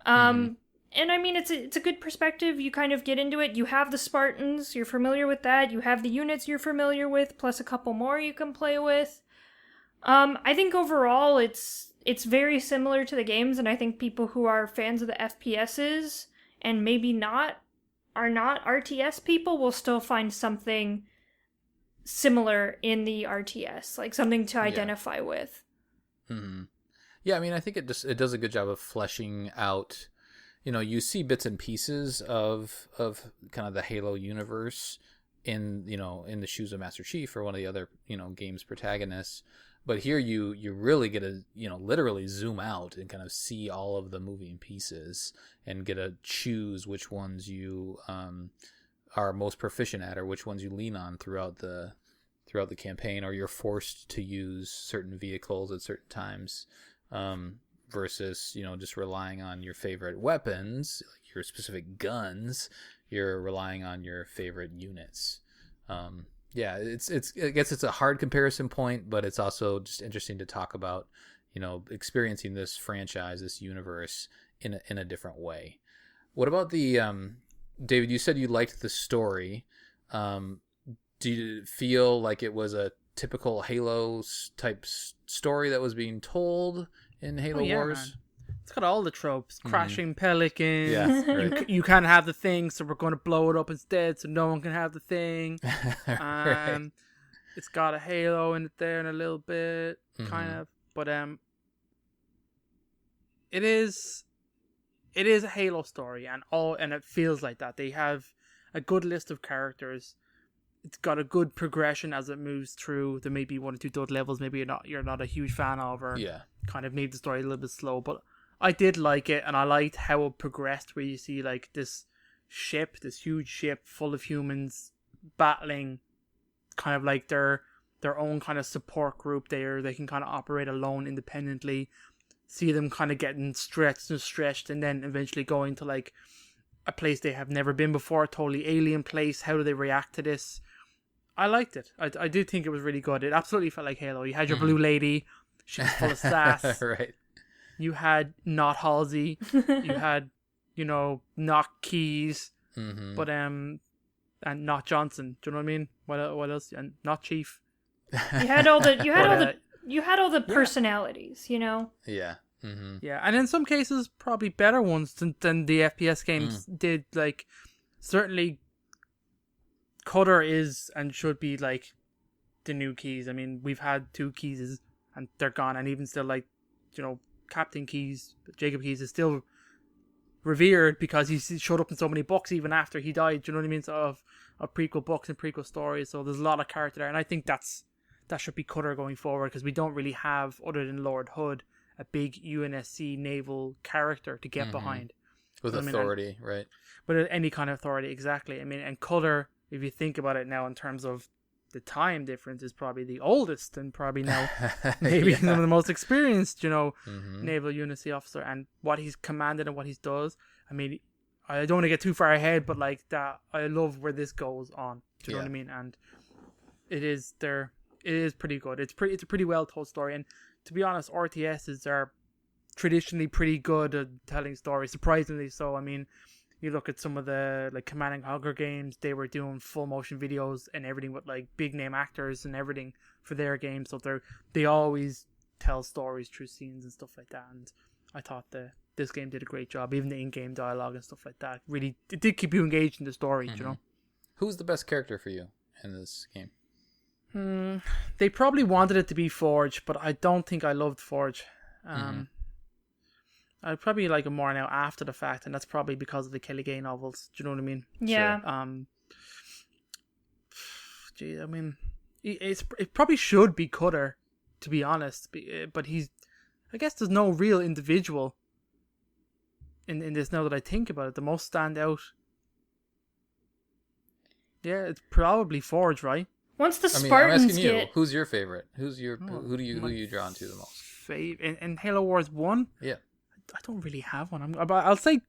And it's a good perspective. You kind of get into it. You have the Spartans, you're familiar with that. You have the units you're familiar with, plus a couple more you can play with. I think overall it's very similar to the games, and I think people who are fans of the FPSs and maybe are not RTS people will still find something similar in the RTS, like something to identify with. Mm-hmm. Yeah, I think it does a good job of fleshing out. You see bits and pieces of kind of the Halo universe in the shoes of Master Chief or one of the other game's protagonists. But here you really get to literally zoom out and kind of see all of the moving pieces and get to choose which ones you are most proficient at, or which ones you lean on throughout the campaign, or you're forced to use certain vehicles at certain times, versus just relying on your favorite weapons, like your specific guns. You're relying on your favorite units. I guess it's a hard comparison point, but it's also just interesting to talk about, experiencing this franchise, this universe in a different way. What about the David? You said you liked the story. Do you feel like it was a typical Halo type story that was being told in Halo Wars? Man. It's got all the tropes. Mm-hmm. Crashing pelicans. Yeah, right. You can't have the thing, so we're going to blow it up instead, so no one can have the thing. Right. It's got a Halo in it there in a little bit, kind of. But it is a Halo story, and it feels like that. They have a good list of characters. It's got a good progression as it moves through. There may be one or two dud levels maybe you're not a huge fan of, or kind of need the story a little bit slow, but I did like it, and I liked how it progressed, where you see like this huge ship full of humans battling, kind of like their own kind of support group there. They can kind of operate alone independently, see them kind of getting stretched, and then eventually going to like a place they have never been before, a totally alien place. How do they react to this? I liked it. I did think it was really good. It absolutely felt like Halo. You had your blue lady. She was full of sass. Right. You had not Halsey. You had, not Keys. Mm-hmm. But, and not Johnson. Do you know what I mean? What else? And not Chief. You had all the personalities, Yeah. Mm-hmm. Yeah, and in some cases, probably better ones than the FPS games did. Like, certainly, Cutter is and should be like the new Keys. We've had two Keys and they're gone, and even still, like, Captain Keys, Jacob Keys is still revered because he showed up in so many books even after he died. Do you know what I mean? So of prequel books and prequel stories. So there's a lot of character there, and I think that should be Cutter going forward, because we don't really have, other than Lord Hood, a big UNSC naval character to get behind. With authority, right? With any kind of authority, exactly. I mean, and Cutter, if you think about it now in terms of the time difference, is probably the oldest and probably now maybe one of the most experienced, naval UNSC officer, and what he's commanded and what he does. I mean, I don't want to get too far ahead, but like that, I love where this goes on. Do you know what I mean? And it is pretty good. It's a pretty well told story, and to be honest, RTSs are traditionally pretty good at telling stories, surprisingly so. I mean, you look at some of the like Command and Conquer games, they were doing full motion videos and everything with like big name actors and everything for their games, so they always tell stories through scenes and stuff like that. And I thought this game did a great job, even the in-game dialogue and stuff like that. Really, it did keep you engaged in the story. You know, who's the best character for you in this game? They probably wanted it to be Forge, but I don't think I loved Forge. I'd probably like him more now after the fact, and that's probably because of the Kelly Gay novels. Do you know what I mean? Yeah. Gee, I mean, it probably should be Cutter, to be honest, but I guess there's no real individual in this now that I think about it. The most standout. Yeah, it's probably Forge, right? Once the Spartans I'm asking you, who's your favorite? Who are you drawn to the most? In Halo Wars 1? Yeah. I don't really have one. I'll say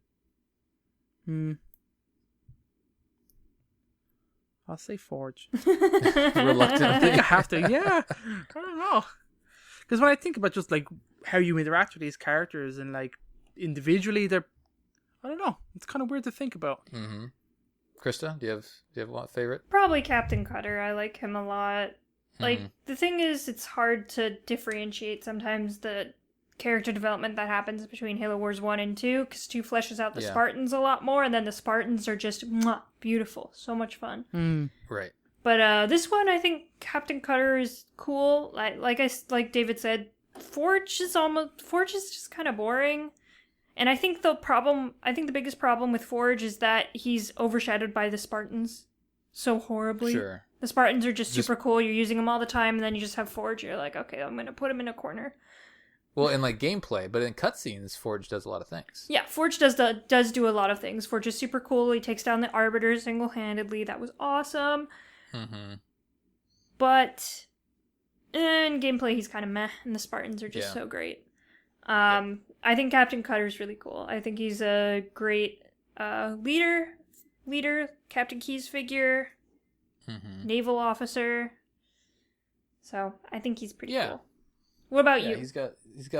I'll say Forge. Reluctantly. I think I have to. Yeah. I don't know. Because when I think about just like how you interact with these characters and like individually, I don't know. It's kind of weird to think about. Mm-hmm. Krysta, do you have a favorite? Probably Captain Cutter. I like him a lot. Like, the thing is, it's hard to differentiate sometimes the character development that happens between Halo Wars 1 and 2, because 2 fleshes out the Spartans a lot more, and then the Spartans are just beautiful. So much fun. Right. But this one, I think Captain Cutter is cool. Like David said, Forge is just kind of boring. And I think the biggest problem with Forge is that he's overshadowed by the Spartans so horribly. Sure. The Spartans are just super cool. You're using them all the time, and then you just have Forge. You're like, okay, I'm going to put him in a corner. Well, in like gameplay, but in cutscenes, Forge does a lot of things. Yeah, Forge does do a lot of things. Forge is super cool. He takes down the Arbiter single-handedly. That was awesome. But in gameplay, he's kind of meh, and the Spartans are just so great. I think Captain Cutter's really cool. I think he's a great leader, Captain Key's figure, naval officer. So I think he's pretty cool. What about you? He's got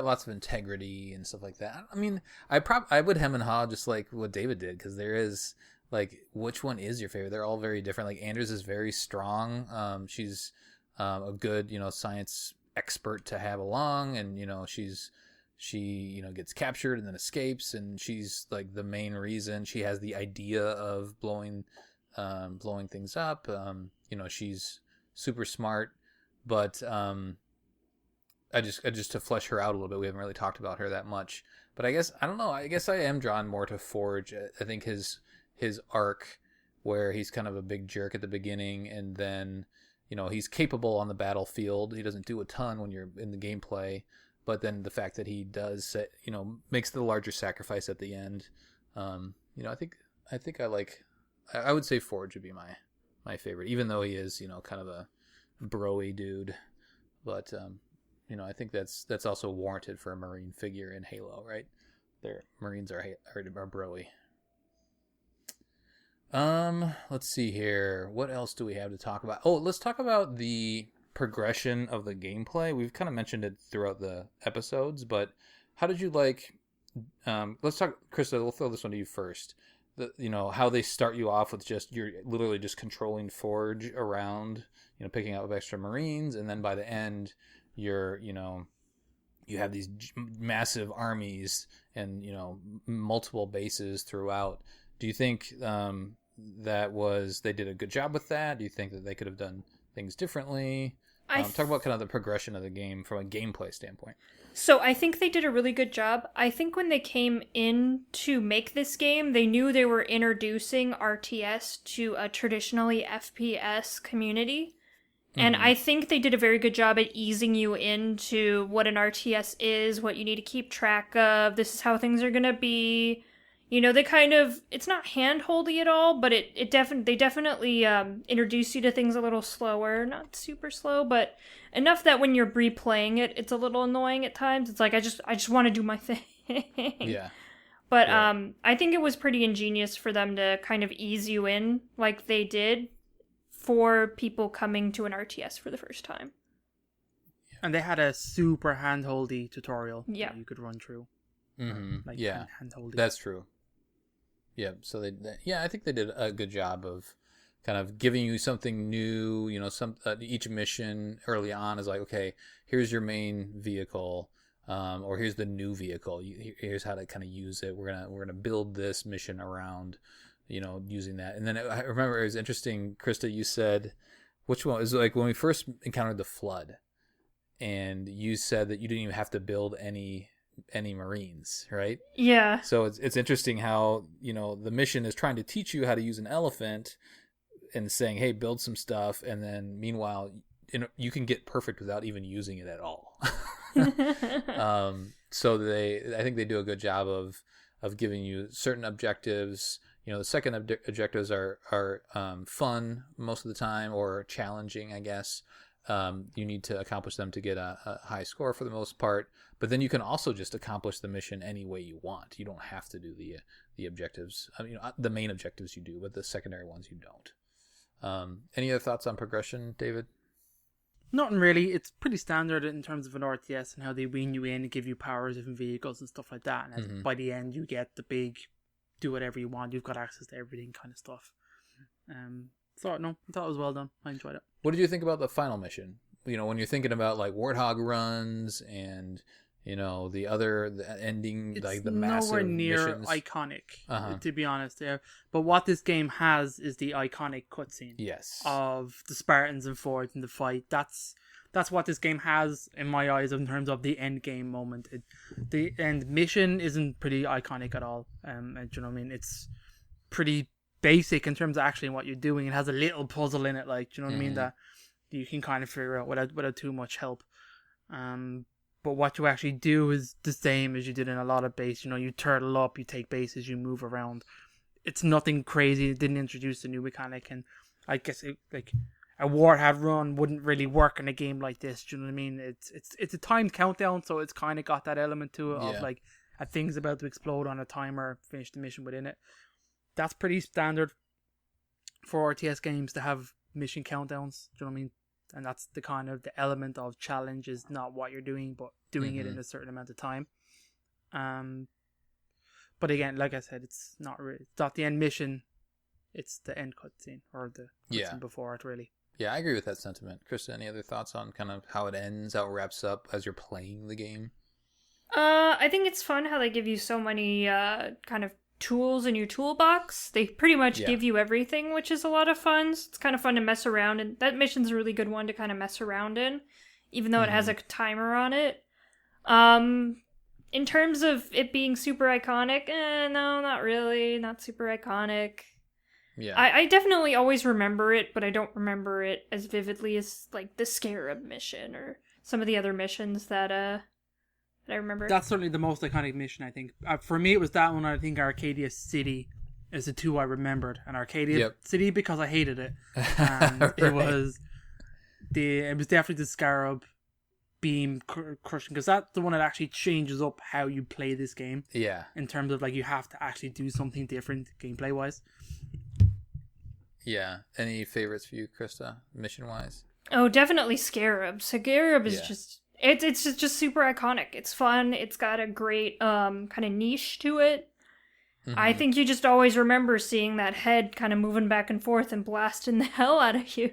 lots of integrity and stuff like that. I mean, I would hem and haw just like what David did, because there is like, which one is your favorite? They're all very different. Like Anders is very strong. She's a good science expert to have along, and she gets captured and then escapes, and she's like the main reason. She has the idea of blowing things up. She's super smart, but I just to flesh her out a little bit, we haven't really talked about her that much. But I guess I am drawn more to Forge. I think his arc, where he's kind of a big jerk at the beginning, and then he's capable on the battlefield. He doesn't do a ton when you're in the gameplay, but then the fact that he does makes the larger sacrifice at the end. I think I would say Forge would be my favorite, even though he is kind of a bro-y dude. But I think that's also warranted for a Marine figure in Halo, right? Marines are bro-y. Let's see here. What else do we have to talk about? Oh, let's talk about the progression of the gameplay. We've kind of mentioned it throughout the episodes, but how did you like? Let's talk, Krysta. We'll throw this one to you first. How they start you off with you're literally just controlling Forge around, picking up extra Marines, and then by the end, you have these massive armies and multiple bases throughout. Do you think they did a good job with that? Do you think that they could have done things differently? Talk about kind of the progression of the game from a gameplay standpoint. So I think they did a really good job. I think when they came in to make this game, they knew they were introducing RTS to a traditionally FPS community. And I think they did a very good job at easing you into what an RTS is, what you need to keep track of, this is how things are going to be. You know, they kind of, it's not hand-holdy at all, but they definitely introduce you to things a little slower. Not super slow, but enough that when you're replaying it, it's a little annoying at times. It's like, I just want to do my thing. Yeah. But I think it was pretty ingenious for them to kind of ease you in like they did for people coming to an RTS for the first time. And they had a super hand-holdy tutorial that you could run through. Mm-hmm. Hand-holdy. That's true. Yeah, so I think they did a good job of kind of giving you something new. You know, each mission early on is like, okay, here's your main vehicle, or here's the new vehicle. Here's how to kind of use it. We're gonna build this mission around, you know, using that. And then I remember it was interesting, Krysta, you said, which one? It was like when we first encountered the flood, and you said that you didn't even have to build any Marines, right? Yeah. So it's interesting how, you know, the mission is trying to teach you how to use an elephant and saying, hey, build some stuff. And then meanwhile, you can get perfect without even using it at all. So I think they do a good job of giving you certain objectives. You know, the second objectives are fun most of the time, or challenging, I guess. You need to accomplish them to get a high score for the most part. But then you can also just accomplish the mission any way you want. You don't have to do the objectives. I mean, the main objectives you do, but the secondary ones you don't. Any other thoughts on progression, David? Nothing really. It's pretty standard in terms of an RTS and how they wean you in and give you powers, different vehicles and stuff like that. And by the end, you get the big, do whatever you want. You've got access to everything kind of stuff. I thought it was well done. I enjoyed it. What did you think about the final mission? You know, when you're thinking about like Warthog runs and, you know, the ending, it's like the massive nowhere near missions. Iconic, to be honest. Yeah, but what this game has is the iconic cutscene. Yes. Of the Spartans and Fords in the fight. That's what this game has in my eyes in terms of the end game moment. The end mission isn't pretty iconic at all. Do you know what I mean? It's pretty basic in terms of actually what you're doing. It has a little puzzle in it, like, do you know what I mean, that you can kind of figure out without too much help. But what you actually do is the same as you did in a lot of base. You know, you turtle up, you take bases, you move around. It's nothing crazy. It didn't introduce a new mechanic, and I guess like a Warthog run wouldn't really work in a game like this. Do you know what I mean? It's a timed countdown, so it's kind of got that element to it of like a thing's about to explode on a timer, finish the mission within it. That's pretty standard for RTS games to have mission countdowns. Do you know what I mean? And that's the kind of the element of challenge is not what you're doing, but doing it in a certain amount of time. But again, like I said, it's not the end mission. It's the end cutscene or the cutscene before it, really. Yeah, I agree with that sentiment. Krysta, any other thoughts on kind of how it ends, how it wraps up as you're playing the game? I think it's fun how they give you so many kind of tools in your toolbox. They pretty much give you everything, which is a lot of fun. So it's kind of fun to mess around, and that mission's a really good one to kind of mess around in, even though it has a timer on it. In terms of it being super iconic, no, not really. Not super iconic. Yeah. I definitely always remember it, but I don't remember it as vividly as like the Scarab mission or some of the other missions that I remember. That's certainly the most iconic mission, I think. For me, it was that one. I think Arcadia City is the two I remembered, and Arcadia City because I hated it. Right. It was definitely the Scarab beam crushing, because that's the one that actually changes up how you play this game. Yeah. In terms of like you have to actually do something different gameplay wise. Yeah. Any favorites for you, Krysta, mission wise? Oh, definitely Scarab. Scarab is just. It's just super iconic. It's fun. It's got a great kind of niche to it. I think you just always remember seeing that head kind of moving back and forth and blasting the hell out of you.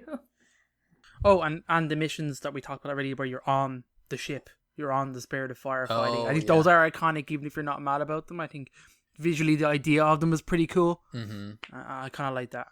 Oh, and the missions that we talked about already where you're on the ship. You're on the Spirit of Firefighting. Oh, I think those are iconic even if you're not mad about them. I think visually the idea of them is pretty cool. I kind of like that.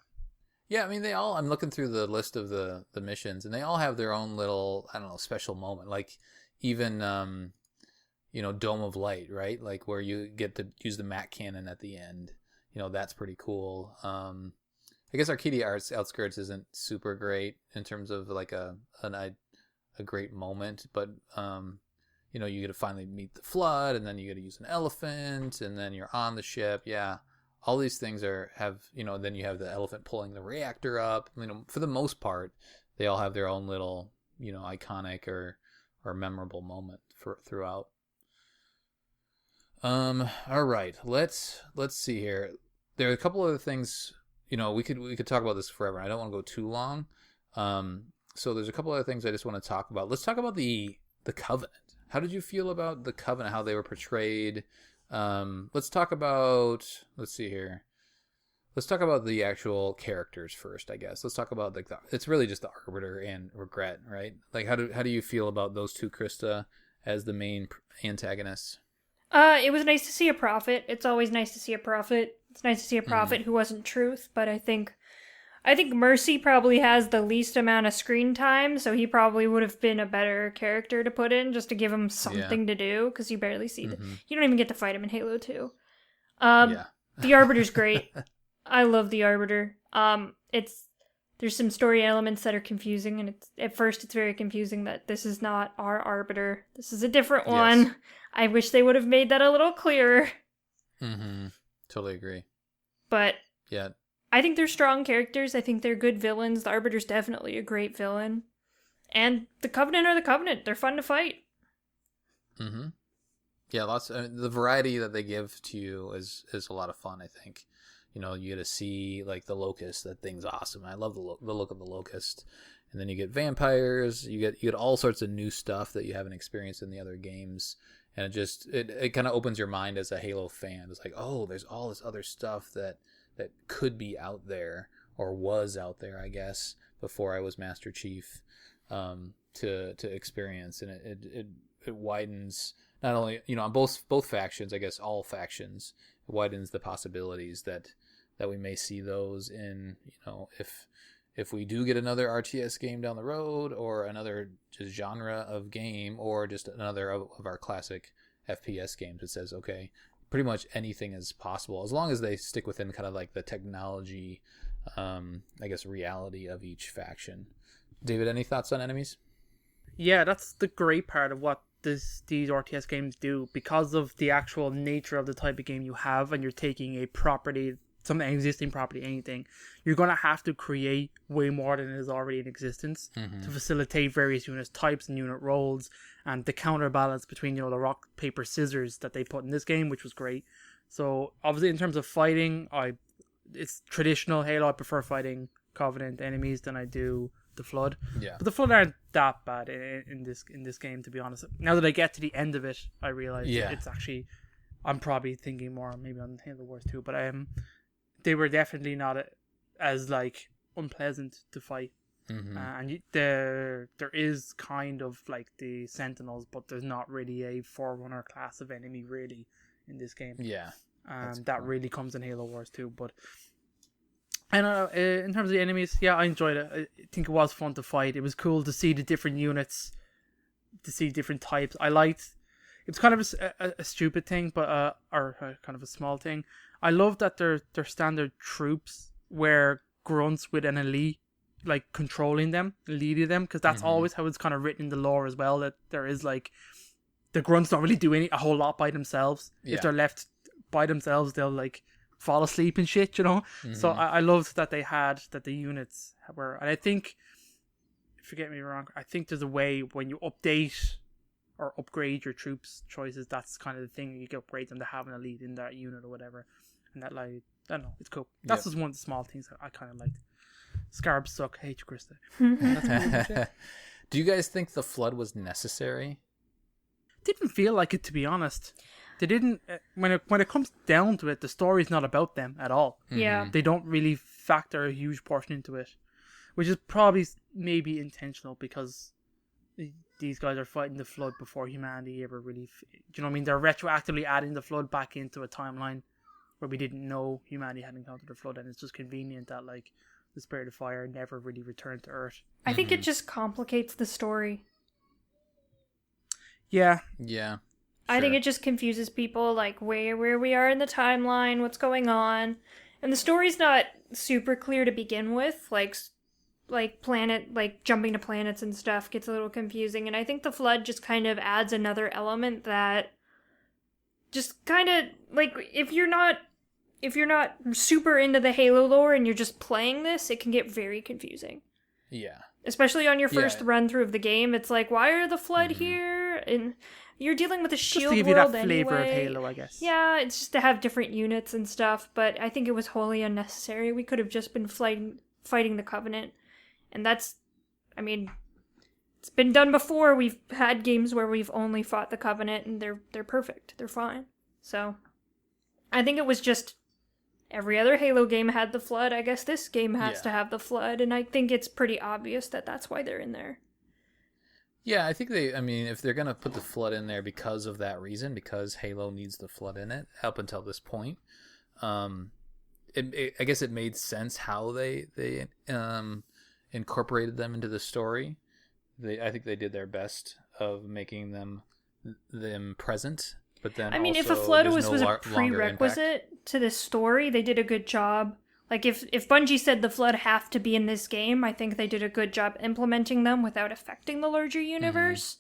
Yeah, I mean, I'm looking through the list of the missions, and they all have their own little, I don't know, special moment. Like, even, Dome of Light, right? Like, where you get to use the Mac cannon at the end. That's pretty cool. I guess Arcadia Outskirts isn't super great in terms of, like, a great moment, but, you get to finally meet the Flood, and then you get to use an elephant, and then you're on the ship. Yeah. All these things then you have the elephant pulling the reactor up. For the most part, they all have their own little, iconic or memorable moment throughout. All right, let's see here. There are a couple other things. We could talk about this forever. I don't want to go too long. So there's a couple other things I just want to talk about. Let's talk about the Covenant. How did you feel about the Covenant? How they were portrayed? Let's talk about. Let's see here. Let's talk about the actual characters first, I guess. Let's talk about it's really just the Arbiter and Regret, right? Like, how do you feel about those two, Krysta, as the main antagonists? It was nice to see a prophet. It's always nice to see a prophet. It's nice to see a prophet who wasn't truth, but I think Mercy probably has the least amount of screen time, so he probably would have been a better character to put in just to give him something to do, because you barely see you don't even get to fight him in Halo 2. The Arbiter's great. I love the Arbiter. There's some story elements that are confusing, and at first it's very confusing that this is not our Arbiter. This is a different one. I wish they would have made that a little clearer. Totally agree. But yeah, I think they're strong characters. I think they're good villains. The Arbiter's definitely a great villain. And the Covenant are the Covenant. They're fun to fight. Yeah, the variety that they give to you is a lot of fun, I think. You get to see, like, the Locust. That thing's awesome. I love the look of the Locust. And then you get vampires. You get all sorts of new stuff that you haven't experienced in the other games. And it kind of opens your mind as a Halo fan. It's like, oh, there's all this other stuff that could be out there, or was out there, I guess, before I was Master Chief, to experience. And it widens not only, on both factions, I guess all factions. It widens the possibilities that we may see those in, if we do get another RTS game down the road, or another just genre of game, or just another of our classic FPS games. It says, okay, pretty much anything is possible as long as they stick within kind of like the technology, I guess, reality of each faction. David, any thoughts on enemies? Yeah, that's the great part of what these RTS games do, because of the actual nature of the type of game you have, and you're taking a property, some existing property, anything, you're going to have to create way more than is already in existence to facilitate various unit types and unit roles, and the counterbalance between, the rock, paper, scissors that they put in this game, which was great. So obviously in terms of fighting, it's traditional Halo. I prefer fighting Covenant enemies than I do the Flood. Yeah. But the Flood aren't that bad in this game, to be honest. Now that I get to the end of it, I realize it's actually, I'm probably thinking more maybe on Halo Wars 2, but they were definitely not as like unpleasant to fight. And there is kind of like the Sentinels, but there's not really a Forerunner class of enemy really in this game. Yeah. That really comes in Halo Wars 2. But and in terms of the enemies, yeah, I enjoyed it. I think it was fun to fight. It was cool to see the different units, to see different types. I liked. It's kind of a stupid thing, but or kind of a small thing. I love that their standard troops were grunts with an elite, like, controlling them, leading them, because that's always how it's kind of written in the lore as well, that there is, like, the grunts don't really do a whole lot by themselves. If they're left by themselves, they'll, like, fall asleep and shit, So I loved that that the units were, and I think, forget me wrong, I think there's a way when you update or upgrade your troops choices, that's kind of the thing, you can upgrade them to have an elite in that unit or whatever. And that, like, I don't know, it's cool. That's just one of the small things that I kind of liked. Scarabs suck. Hate you, Krysta. That's cool. Do you guys think the Flood was necessary? Didn't feel like it, to be honest. They didn't. When it comes down to it, the story's not about them at all. Yeah. They don't really factor a huge portion into it, which is probably maybe intentional, because these guys are fighting the Flood before humanity ever really. Do you know what I mean? They're retroactively adding the Flood back into a timeline where we didn't know humanity had encountered the Flood, and it's just convenient that, like, the Spirit of Fire never really returned to Earth. I think it just complicates the story. Yeah. Yeah. I think it just confuses people, like where we are in the timeline, what's going on, and the story's not super clear to begin with. Like jumping to planets and stuff gets a little confusing, and I think the Flood just kind of adds another element that just kind of like if you're not super into the Halo lore and you're just playing this, it can get very confusing. Yeah. Especially on your first run through of the game, it's like, why are the Flood here? And you're dealing with a shield world anyway. Just to give you that flavor of Halo, I guess. Yeah, it's just to have different units and stuff, but I think it was wholly unnecessary. We could have just been fighting the Covenant. And that's, I mean, it's been done before. We've had games where we've only fought the Covenant, and they're perfect. They're fine. So, I think it was just every other Halo game had the Flood. I guess this game has to have the Flood, and I think it's pretty obvious that that's why they're in there. Yeah, I think if they're going to put the Flood in there because of that reason, because Halo needs the Flood in it, up until this point, I guess it made sense how they incorporated them into the story. I think they did their best of making them present, but then if a Flood was a prerequisite to this story, they did a good job. Like, if Bungie said the Flood have to be in this game, I think they did a good job implementing them without affecting the larger universe.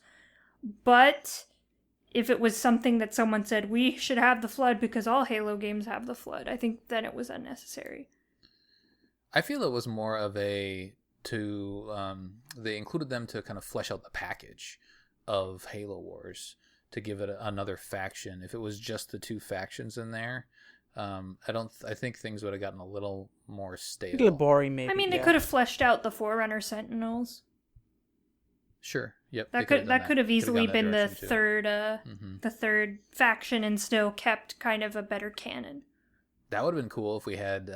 But if it was something that someone said, we should have the Flood because all Halo games have the Flood, I think then it was unnecessary. I feel it was more of they included them to kind of flesh out the package of Halo Wars, to give it another faction. If it was just the two factions in there, I think things would have gotten a little more stale. A little boring, maybe. They could have fleshed out the Forerunner Sentinels. Sure. Yep. That could have easily been the third faction and still kept kind of a better canon. That would have been cool if we had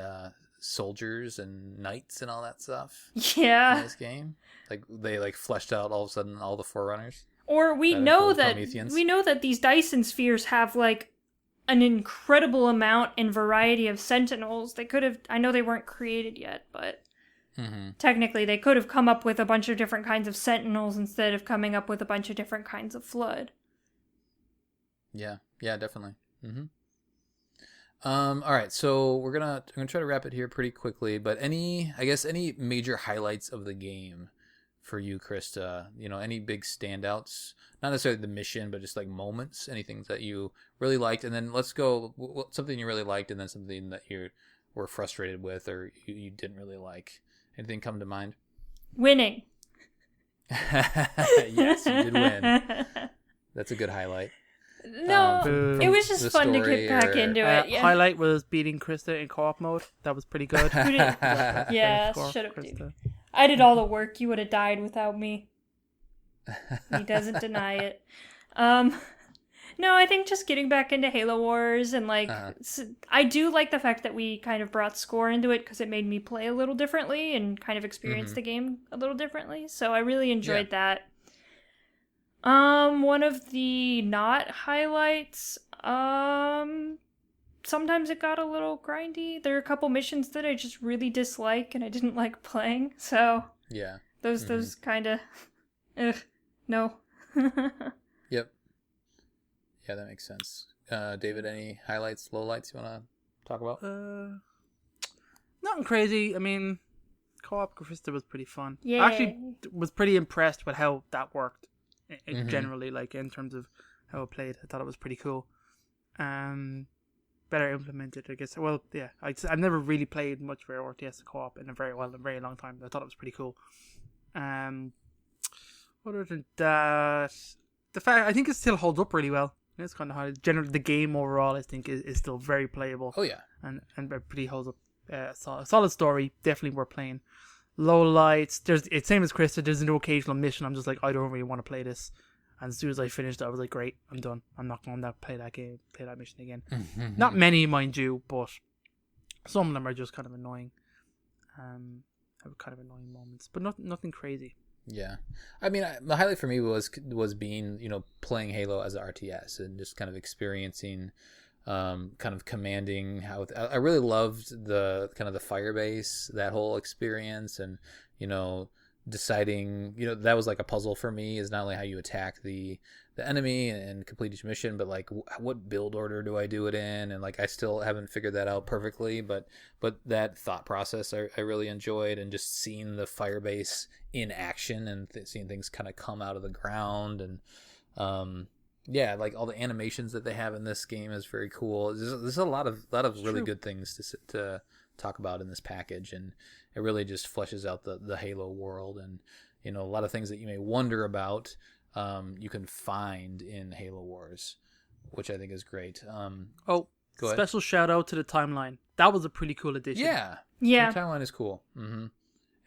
soldiers and knights and all that stuff. Yeah. In this game, like they fleshed out all of a sudden all the Forerunners. Or we know that these Dyson spheres have like an incredible amount and variety of Sentinels. They could have, I know they weren't created yet, but technically they could have come up with a bunch of different kinds of Sentinels instead of coming up with a bunch of different kinds of Flood. Yeah, definitely. All right, so I'm gonna try to wrap it here pretty quickly, but any major highlights of the game for you, Krysta? Any big standouts? Not necessarily the mission, but just like moments, anything that you really liked, and then let's go something you really liked, and then something that you were frustrated with or you didn't really like. Anything come to mind? Winning. Yes, you did win. That's a good highlight. No, it was just fun to get back into it. Yeah. Highlight was beating Krysta in co-op mode. That was pretty good. Yeah, shut up, dude. I did all the work. You would have died without me. He doesn't deny it. No, I think just getting back into Halo Wars and I do like the fact that we kind of brought score into it because it made me play a little differently and kind of experience the game a little differently. So I really enjoyed that. One of the not highlights, sometimes it got a little grindy. There are a couple missions that I just really dislike and I didn't like playing. So yeah, those kind of, no. Yep. Yeah, that makes sense. David, any highlights, lowlights you want to talk about? Nothing crazy. I mean, co-op Krysta was pretty fun. Yeah. I actually was pretty impressed with how that worked. Generally, like in terms of how it played, I thought it was pretty cool. Better implemented, I guess. Well, yeah, I've never really played much for RTS co-op in a very long time. I thought it was pretty cool. Other than that, the fact I think it still holds up really well. It's kind of hard. Generally, the game overall, I think, is still very playable. Oh yeah, and pretty holds up. Solid story, definitely worth playing. Low lights. It's same as Krysta. There's no occasional mission. I'm just like, I don't really want to play this. And as soon as I finished it, I was like, great, I'm done. I'm not going to play that game, play that mission again. Not many, mind you, but some of them are just kind of annoying. Have kind of annoying moments, but nothing crazy. Yeah, I mean, the highlight for me was being playing Halo as an RTS and just kind of experiencing kind of commanding how I really loved the kind of the fire base, that whole experience, and deciding, that was like a puzzle for me, is not only how you attack the enemy and complete each mission, but like what build order do I do it in, and like I still haven't figured that out perfectly, but that thought process I really enjoyed, and just seeing the fire base in action and seeing things kind of come out of the ground, and yeah, like all the animations that they have in this game is very cool. There's a lot of really good things to talk about in this package, and it really just fleshes out the Halo world, and a lot of things that you may wonder about, you can find in Halo Wars, which I think is great. Go ahead. Special shout out to the timeline. That was a pretty cool addition. Yeah. The timeline is cool. Mm-hmm.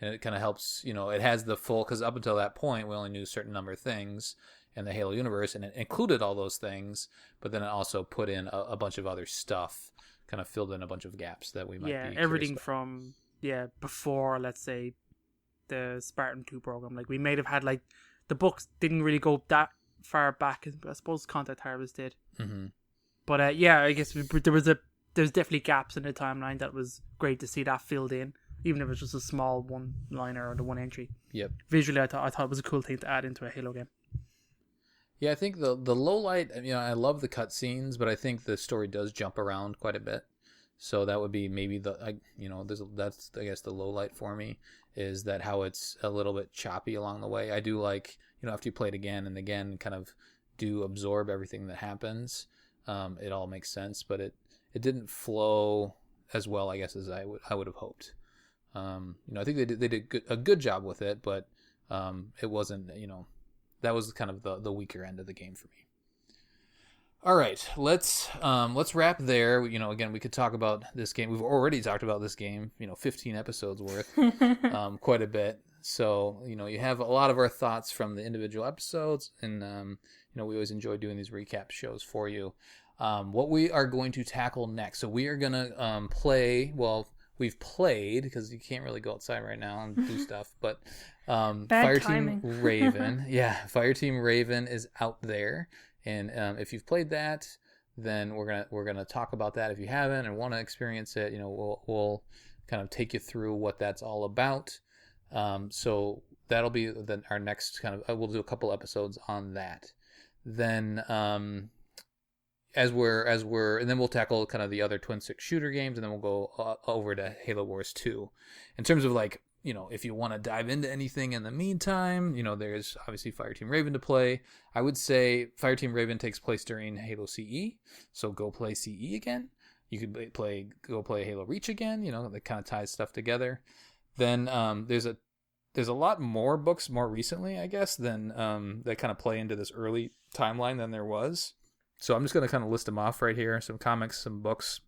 And it kind of helps. It has the full, because up until that point we only knew a certain number of things in the Halo universe, and it included all those things, but then it also put in a bunch of other stuff, kind of filled in a bunch of gaps that we might be everything from before, let's say, the Spartan 2 program. Like, we may have had, like, the books didn't really go that far back, I suppose Contact Harvest did. Mm-hmm. But I guess there's definitely gaps in the timeline that was great to see that filled in, even if it's just a small one-liner or the one entry. Yep. Visually, I thought it was a cool thing to add into a Halo game. Yeah, I think the low light, I love the cutscenes, but I think the story does jump around quite a bit. So that would be maybe that's I guess the low light for me, is that how it's a little bit choppy along the way. I do like, after you play it again and again, kind of do absorb everything that happens. It all makes sense, but it didn't flow as well, I guess, as I would have hoped. I think they did a good job with it, but it wasn't, that was kind of the weaker end of the game for me. All right, let's wrap there. Again, we could talk about this game. We've already talked about this game, 15 episodes worth, quite a bit. So, you have a lot of our thoughts from the individual episodes, and we always enjoy doing these recap shows for you. What we are going to tackle next. So we are going to play, well, we've played, because you can't really go outside right now and do stuff, but Fireteam Raven. Yeah, Fireteam Raven is out there. And if you've played that, then we're gonna talk about that. If you haven't and want to experience it, we'll kind of take you through what that's all about. So that'll be our next kind of. We'll do a couple episodes on that. Then as we're and then we'll tackle kind of the other twin stick shooter games, and then we'll go over to Halo Wars 2. In terms of like, if you want to dive into anything in the meantime, there's obviously Fireteam Raven to play. I would say Fireteam Raven takes place during Halo CE, so go play CE again. You could go play Halo Reach again. That kind of ties stuff together. Then there's a lot more books more recently, I guess, than that kind of play into this early timeline than there was. So I'm just going to kind of list them off right here. Some comics, some books.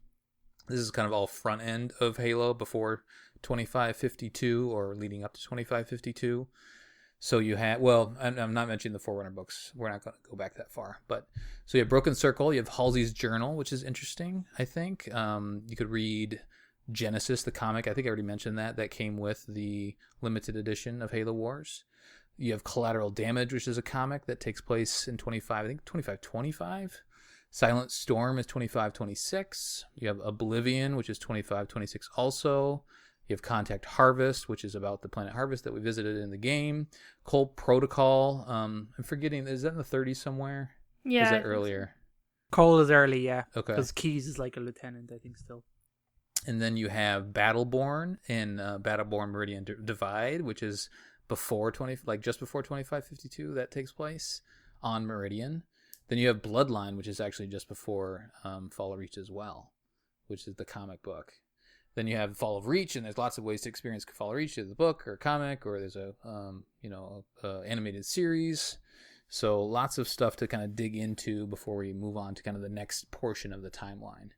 This is kind of all front end of Halo before 2552 or leading up to 2552. So you have, well, I'm not mentioning the Forerunner books. We're not going to go back that far. But so you have Broken Circle. You have Halsey's Journal, which is interesting, I think. You could read Genesis, the comic. I think I already mentioned that. That came with the limited edition of Halo Wars. You have Collateral Damage, which is a comic that takes place in 2525. Silent Storm is 2526. You have Oblivion, which is 2526 also. You have Contact Harvest, which is about the planet Harvest that we visited in the game. Cold Protocol. I'm forgetting, is that in the 30s somewhere? Yeah. Is that earlier? Cole is early, yeah. Okay. Because Keyes is like a lieutenant, I think, still. And then you have Battleborn and Battleborn Meridian Divide, which is just before 2552. That takes place on Meridian. Then you have Bloodline, which is actually just before Fall of Reach as well, which is the comic book. Then you have Fall of Reach, and there's lots of ways to experience Fall of Reach. There's a book or a comic, or there's a animated series. So lots of stuff to kind of dig into before we move on to kind of the next portion of the timeline.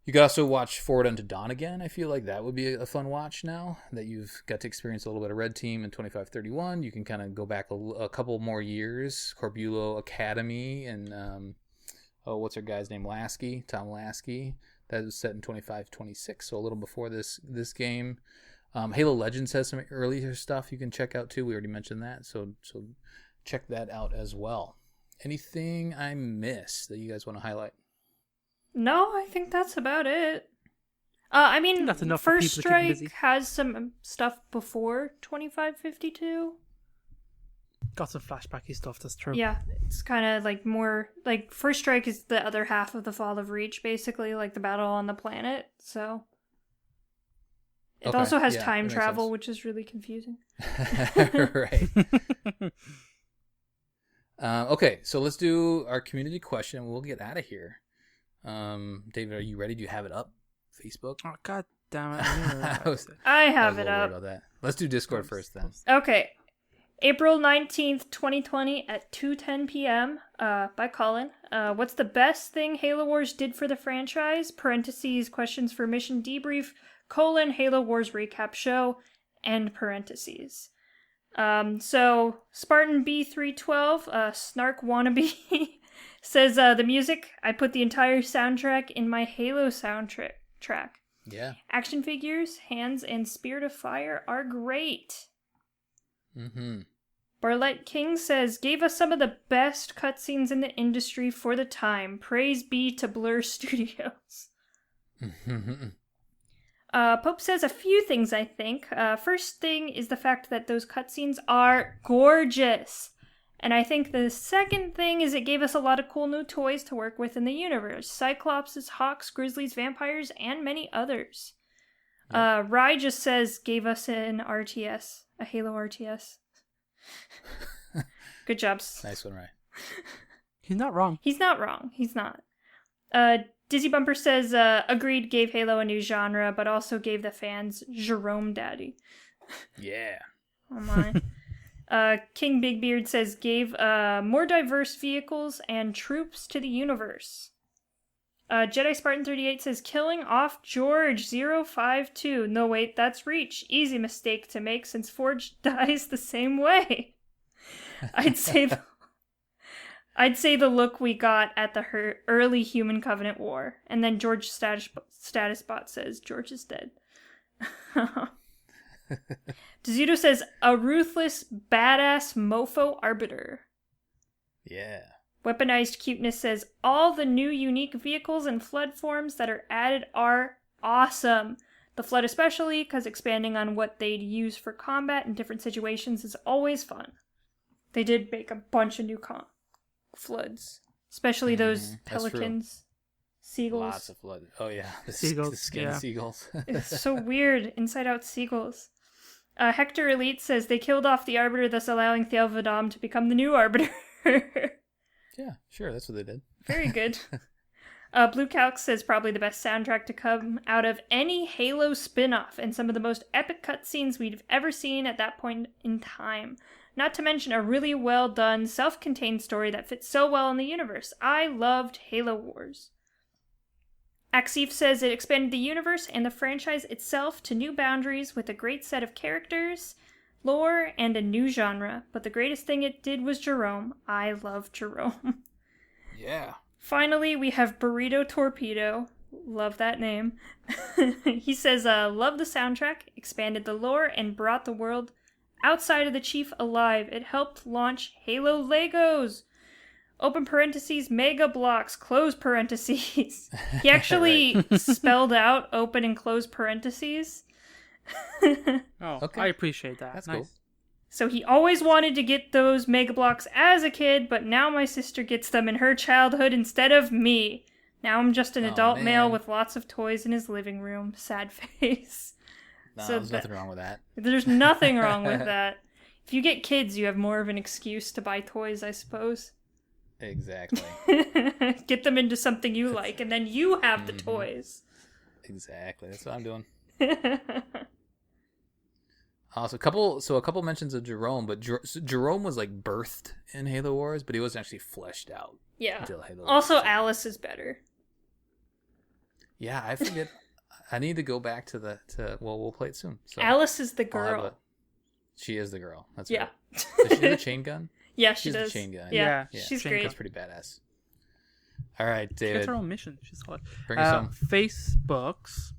You could also watch Forward Unto Dawn again. I feel like that would be a fun watch now that you've got to experience a little bit of Red Team in 2531. You can kind of go back a couple more years. Corbulo Academy and, what's her guy's name? Tom Lasky. That was set in 2526, so a little before this game. Halo Legends has some earlier stuff you can check out too. We already mentioned that, so check that out as well. Anything I missed that you guys want to highlight? No, I think that's about it. I mean, that's enough First for people to keep 'em Strike busy. has some stuff before 2552. Got some flashbacky stuff, that's true. Yeah, it's kind of like more like First Strike is the other half of the Fall of Reach, basically, like the battle on the planet. So it also has time travel, which is really confusing. Right. Okay, so let's do our community question and we'll get out of here. David, are you ready? Do you have it up? Facebook? Oh, god damn it. I have it up. About that. Let's do Discord first then. Okay. April 19th, 2020 at 2:10 p.m. By Colin. What's the best thing Halo Wars did for the franchise? Parentheses, questions for Mission Debrief, Halo Wars recap show, end parentheses. So Spartan B312, Snark Wannabe, says the music, I put the entire soundtrack in my Halo soundtrack. Yeah. Action figures, hands, and Spirit of Fire are great. Mm-hmm. Barlett King says, gave us some of the best cutscenes in the industry for the time. Praise be to Blur Studios. Pope says a few things, I think. First thing is the fact that those cutscenes are gorgeous. And I think the second thing is it gave us a lot of cool new toys to work with in the universe. Cyclopses, Hawks, Grizzlies, Vampires, and many others. Yep. Rye just says, gave us an RTS. A Halo RTS. Good job. Nice one, Rye. He's not wrong. He's not wrong. He's not. Dizzy Bumper says, agreed, gave Halo a new genre, but also gave the fans Jerome Daddy. Yeah. Oh my. King Big Beard says, gave more diverse vehicles and troops to the universe. Jedi Spartan 38 says, killing off George 052. No, wait, that's Reach. Easy mistake to make since Forge dies the same way. I'd say the look we got at the early Human Covenant War. And then George Status Bot says, George is dead. Dezuto says, a ruthless, badass mofo arbiter. Yeah. Weaponized Cuteness says, all the new unique vehicles and flood forms that are added are awesome. The flood especially, because expanding on what they'd use for combat in different situations is always fun. They did make a bunch of new floods. Especially those pelicans, seagulls. Lots of flood. Oh yeah, the seagulls, the skin seagulls. It's so weird, inside out seagulls. Hector Elite says, they killed off the Arbiter, thus allowing Thale Vadam to become the new Arbiter. Yeah, sure, that's what they did. Very good. Blue Calc says probably the best soundtrack to come out of any Halo spin-off and some of the most epic cutscenes we've ever seen at that point in time. Not to mention a really well done, self-contained story that fits so well in the universe. I loved Halo Wars. Axif says it expanded the universe and the franchise itself to new boundaries with a great set of characters, lore, and a new genre. But the greatest thing it did was Jerome. I love Jerome. Yeah. Finally, we have Burrito Torpedo. Love that name. He says, love the soundtrack, expanded the lore, and brought the world outside of the Chief alive. It helped launch Halo Legos. Open parentheses, Mega Blocks, close parentheses. He actually spelled out open and close parentheses. Oh, okay. I appreciate that. That's nice. cool. So he always wanted to get those Mega Blocks as a kid, but now my sister gets them in her childhood instead of me. Now I'm just an adult male with lots of toys in his living room. Sad face. No, So there's nothing wrong with that. There's nothing wrong with that. If you get kids, you have more of an excuse to buy toys, I suppose. Exactly. Get them into something you like, and then you have the toys. Exactly. That's what I'm doing. So a couple mentions of Jerome, but Jerome was like birthed in Halo Wars, but he wasn't actually fleshed out. Yeah. Until Halo Also, Wars. Alice is better. Yeah, I forget. I need to go back to we'll play it soon. So Alice is the girl. She is the girl. That's Yeah. right. Does she have a chain gun? Yeah, she has does. a chain gun. Yeah, Yeah, she's chain great. That's pretty badass. All right, She gets David. her own mission. She's hot. Bring us home. Facebook's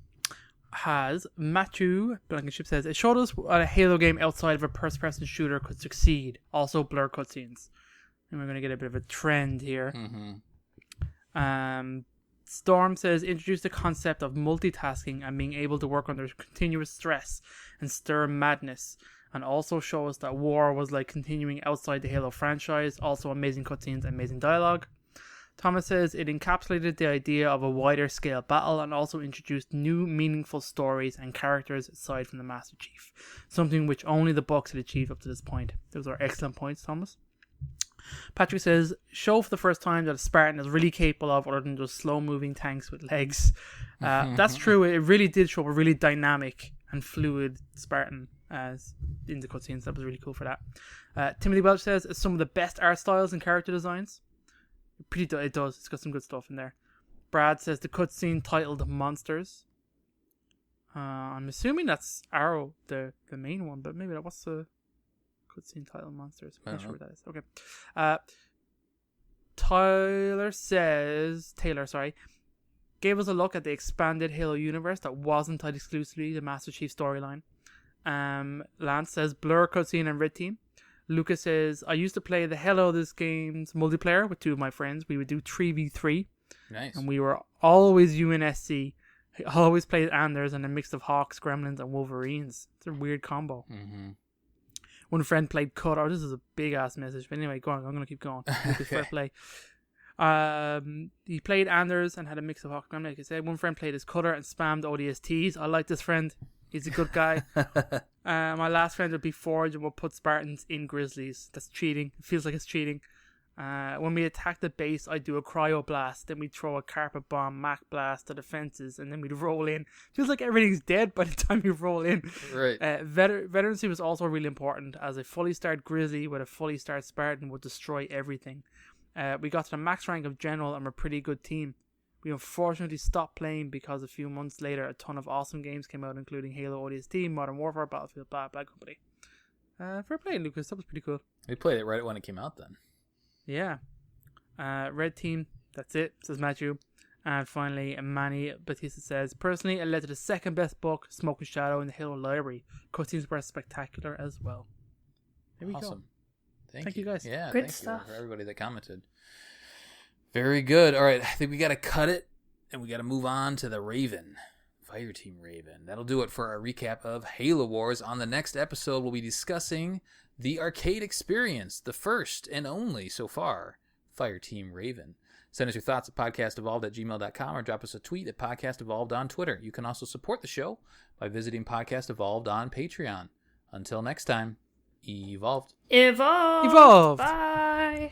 has Matthew Blankenship says it showed us what a Halo game outside of a first-person shooter could succeed. Also, blur cutscenes, and we're going to get a bit of a trend here. Mm-hmm. Storm says, introduce the concept of multitasking and being able to work under continuous stress and stir madness. And also show us that war was like continuing outside the Halo franchise. Also amazing cutscenes, amazing dialogue. Thomas says it encapsulated the idea of a wider scale battle and also introduced new meaningful stories and characters aside from the Master Chief. Something which only the books had achieved up to this point. Those are excellent points, Thomas. Patrick says, show for the first time that a Spartan is really capable of other than just slow moving tanks with legs. That's true. It really did show a really dynamic and fluid Spartan as in the cutscenes. That was really cool for that. Timothy Welch says it's some of the best art styles and character designs. It does. It's got some good stuff in there. Brad says the cutscene titled Monsters. I'm assuming that's Arrow, the main one, but maybe that was the cutscene titled Monsters. I'm not sure what that is. Okay. Taylor gave us a look at the expanded Halo universe that wasn't tied exclusively to the Master Chief storyline. Lance says Blur cutscene and Red Team. Lucas says, I used to play the hell out of this game's multiplayer with two of my friends. We would do 3v3. Nice. And we were always UNSC. I always played Anders and a mix of Hawks, Gremlins, and Wolverines. It's a weird combo. Mm-hmm. One friend played Cutter. This is a big ass message. But anyway, go on. I'm going to keep going. Lucas, fair play. He played Anders and had a mix of Hawks, Gremlins. Like I said, one friend played as Cutter and spammed ODSTs. I like this friend. He's a good guy. My last friend would be Forge and would put Spartans in Grizzlies. That's cheating. It feels like it's cheating. When we attack the base, I'd do a cryo blast. Then we'd throw a carpet bomb, Mac blast to the fences, and then we'd roll in. Feels like everything's dead by the time you roll in. Right. Veterancy was also really important, as a fully starred Grizzly with a fully starred Spartan would destroy everything. We got to the max rank of General and we're a pretty good team. We unfortunately stopped playing because a few months later a ton of awesome games came out, including Halo ODST, Modern Warfare, Battlefield, Bad Company. Fair play, Lucas. That was pretty cool. We played it right when it came out then. Yeah. Red Team, that's it, says Matthew. And finally, Manny Batista says, personally, it led to the second best book, Smoke and Shadow, in the Halo library. Cutscenes were spectacular as well. There we go. Thank you guys. Yeah, good thank stuff. you for everybody that commented. Very good. All right, I think we got to cut it, and we got to move on to the Raven. Fireteam Raven. That'll do it for our recap of Halo Wars. On the next episode, we'll be discussing the arcade experience, the first and only so far, Fireteam Raven. Send us your thoughts at podcastevolved@gmail.com or drop us a tweet at podcastevolved on Twitter. You can also support the show by visiting Podcast Evolved on Patreon. Until next time, evolved. Evolved. Evolved. Bye.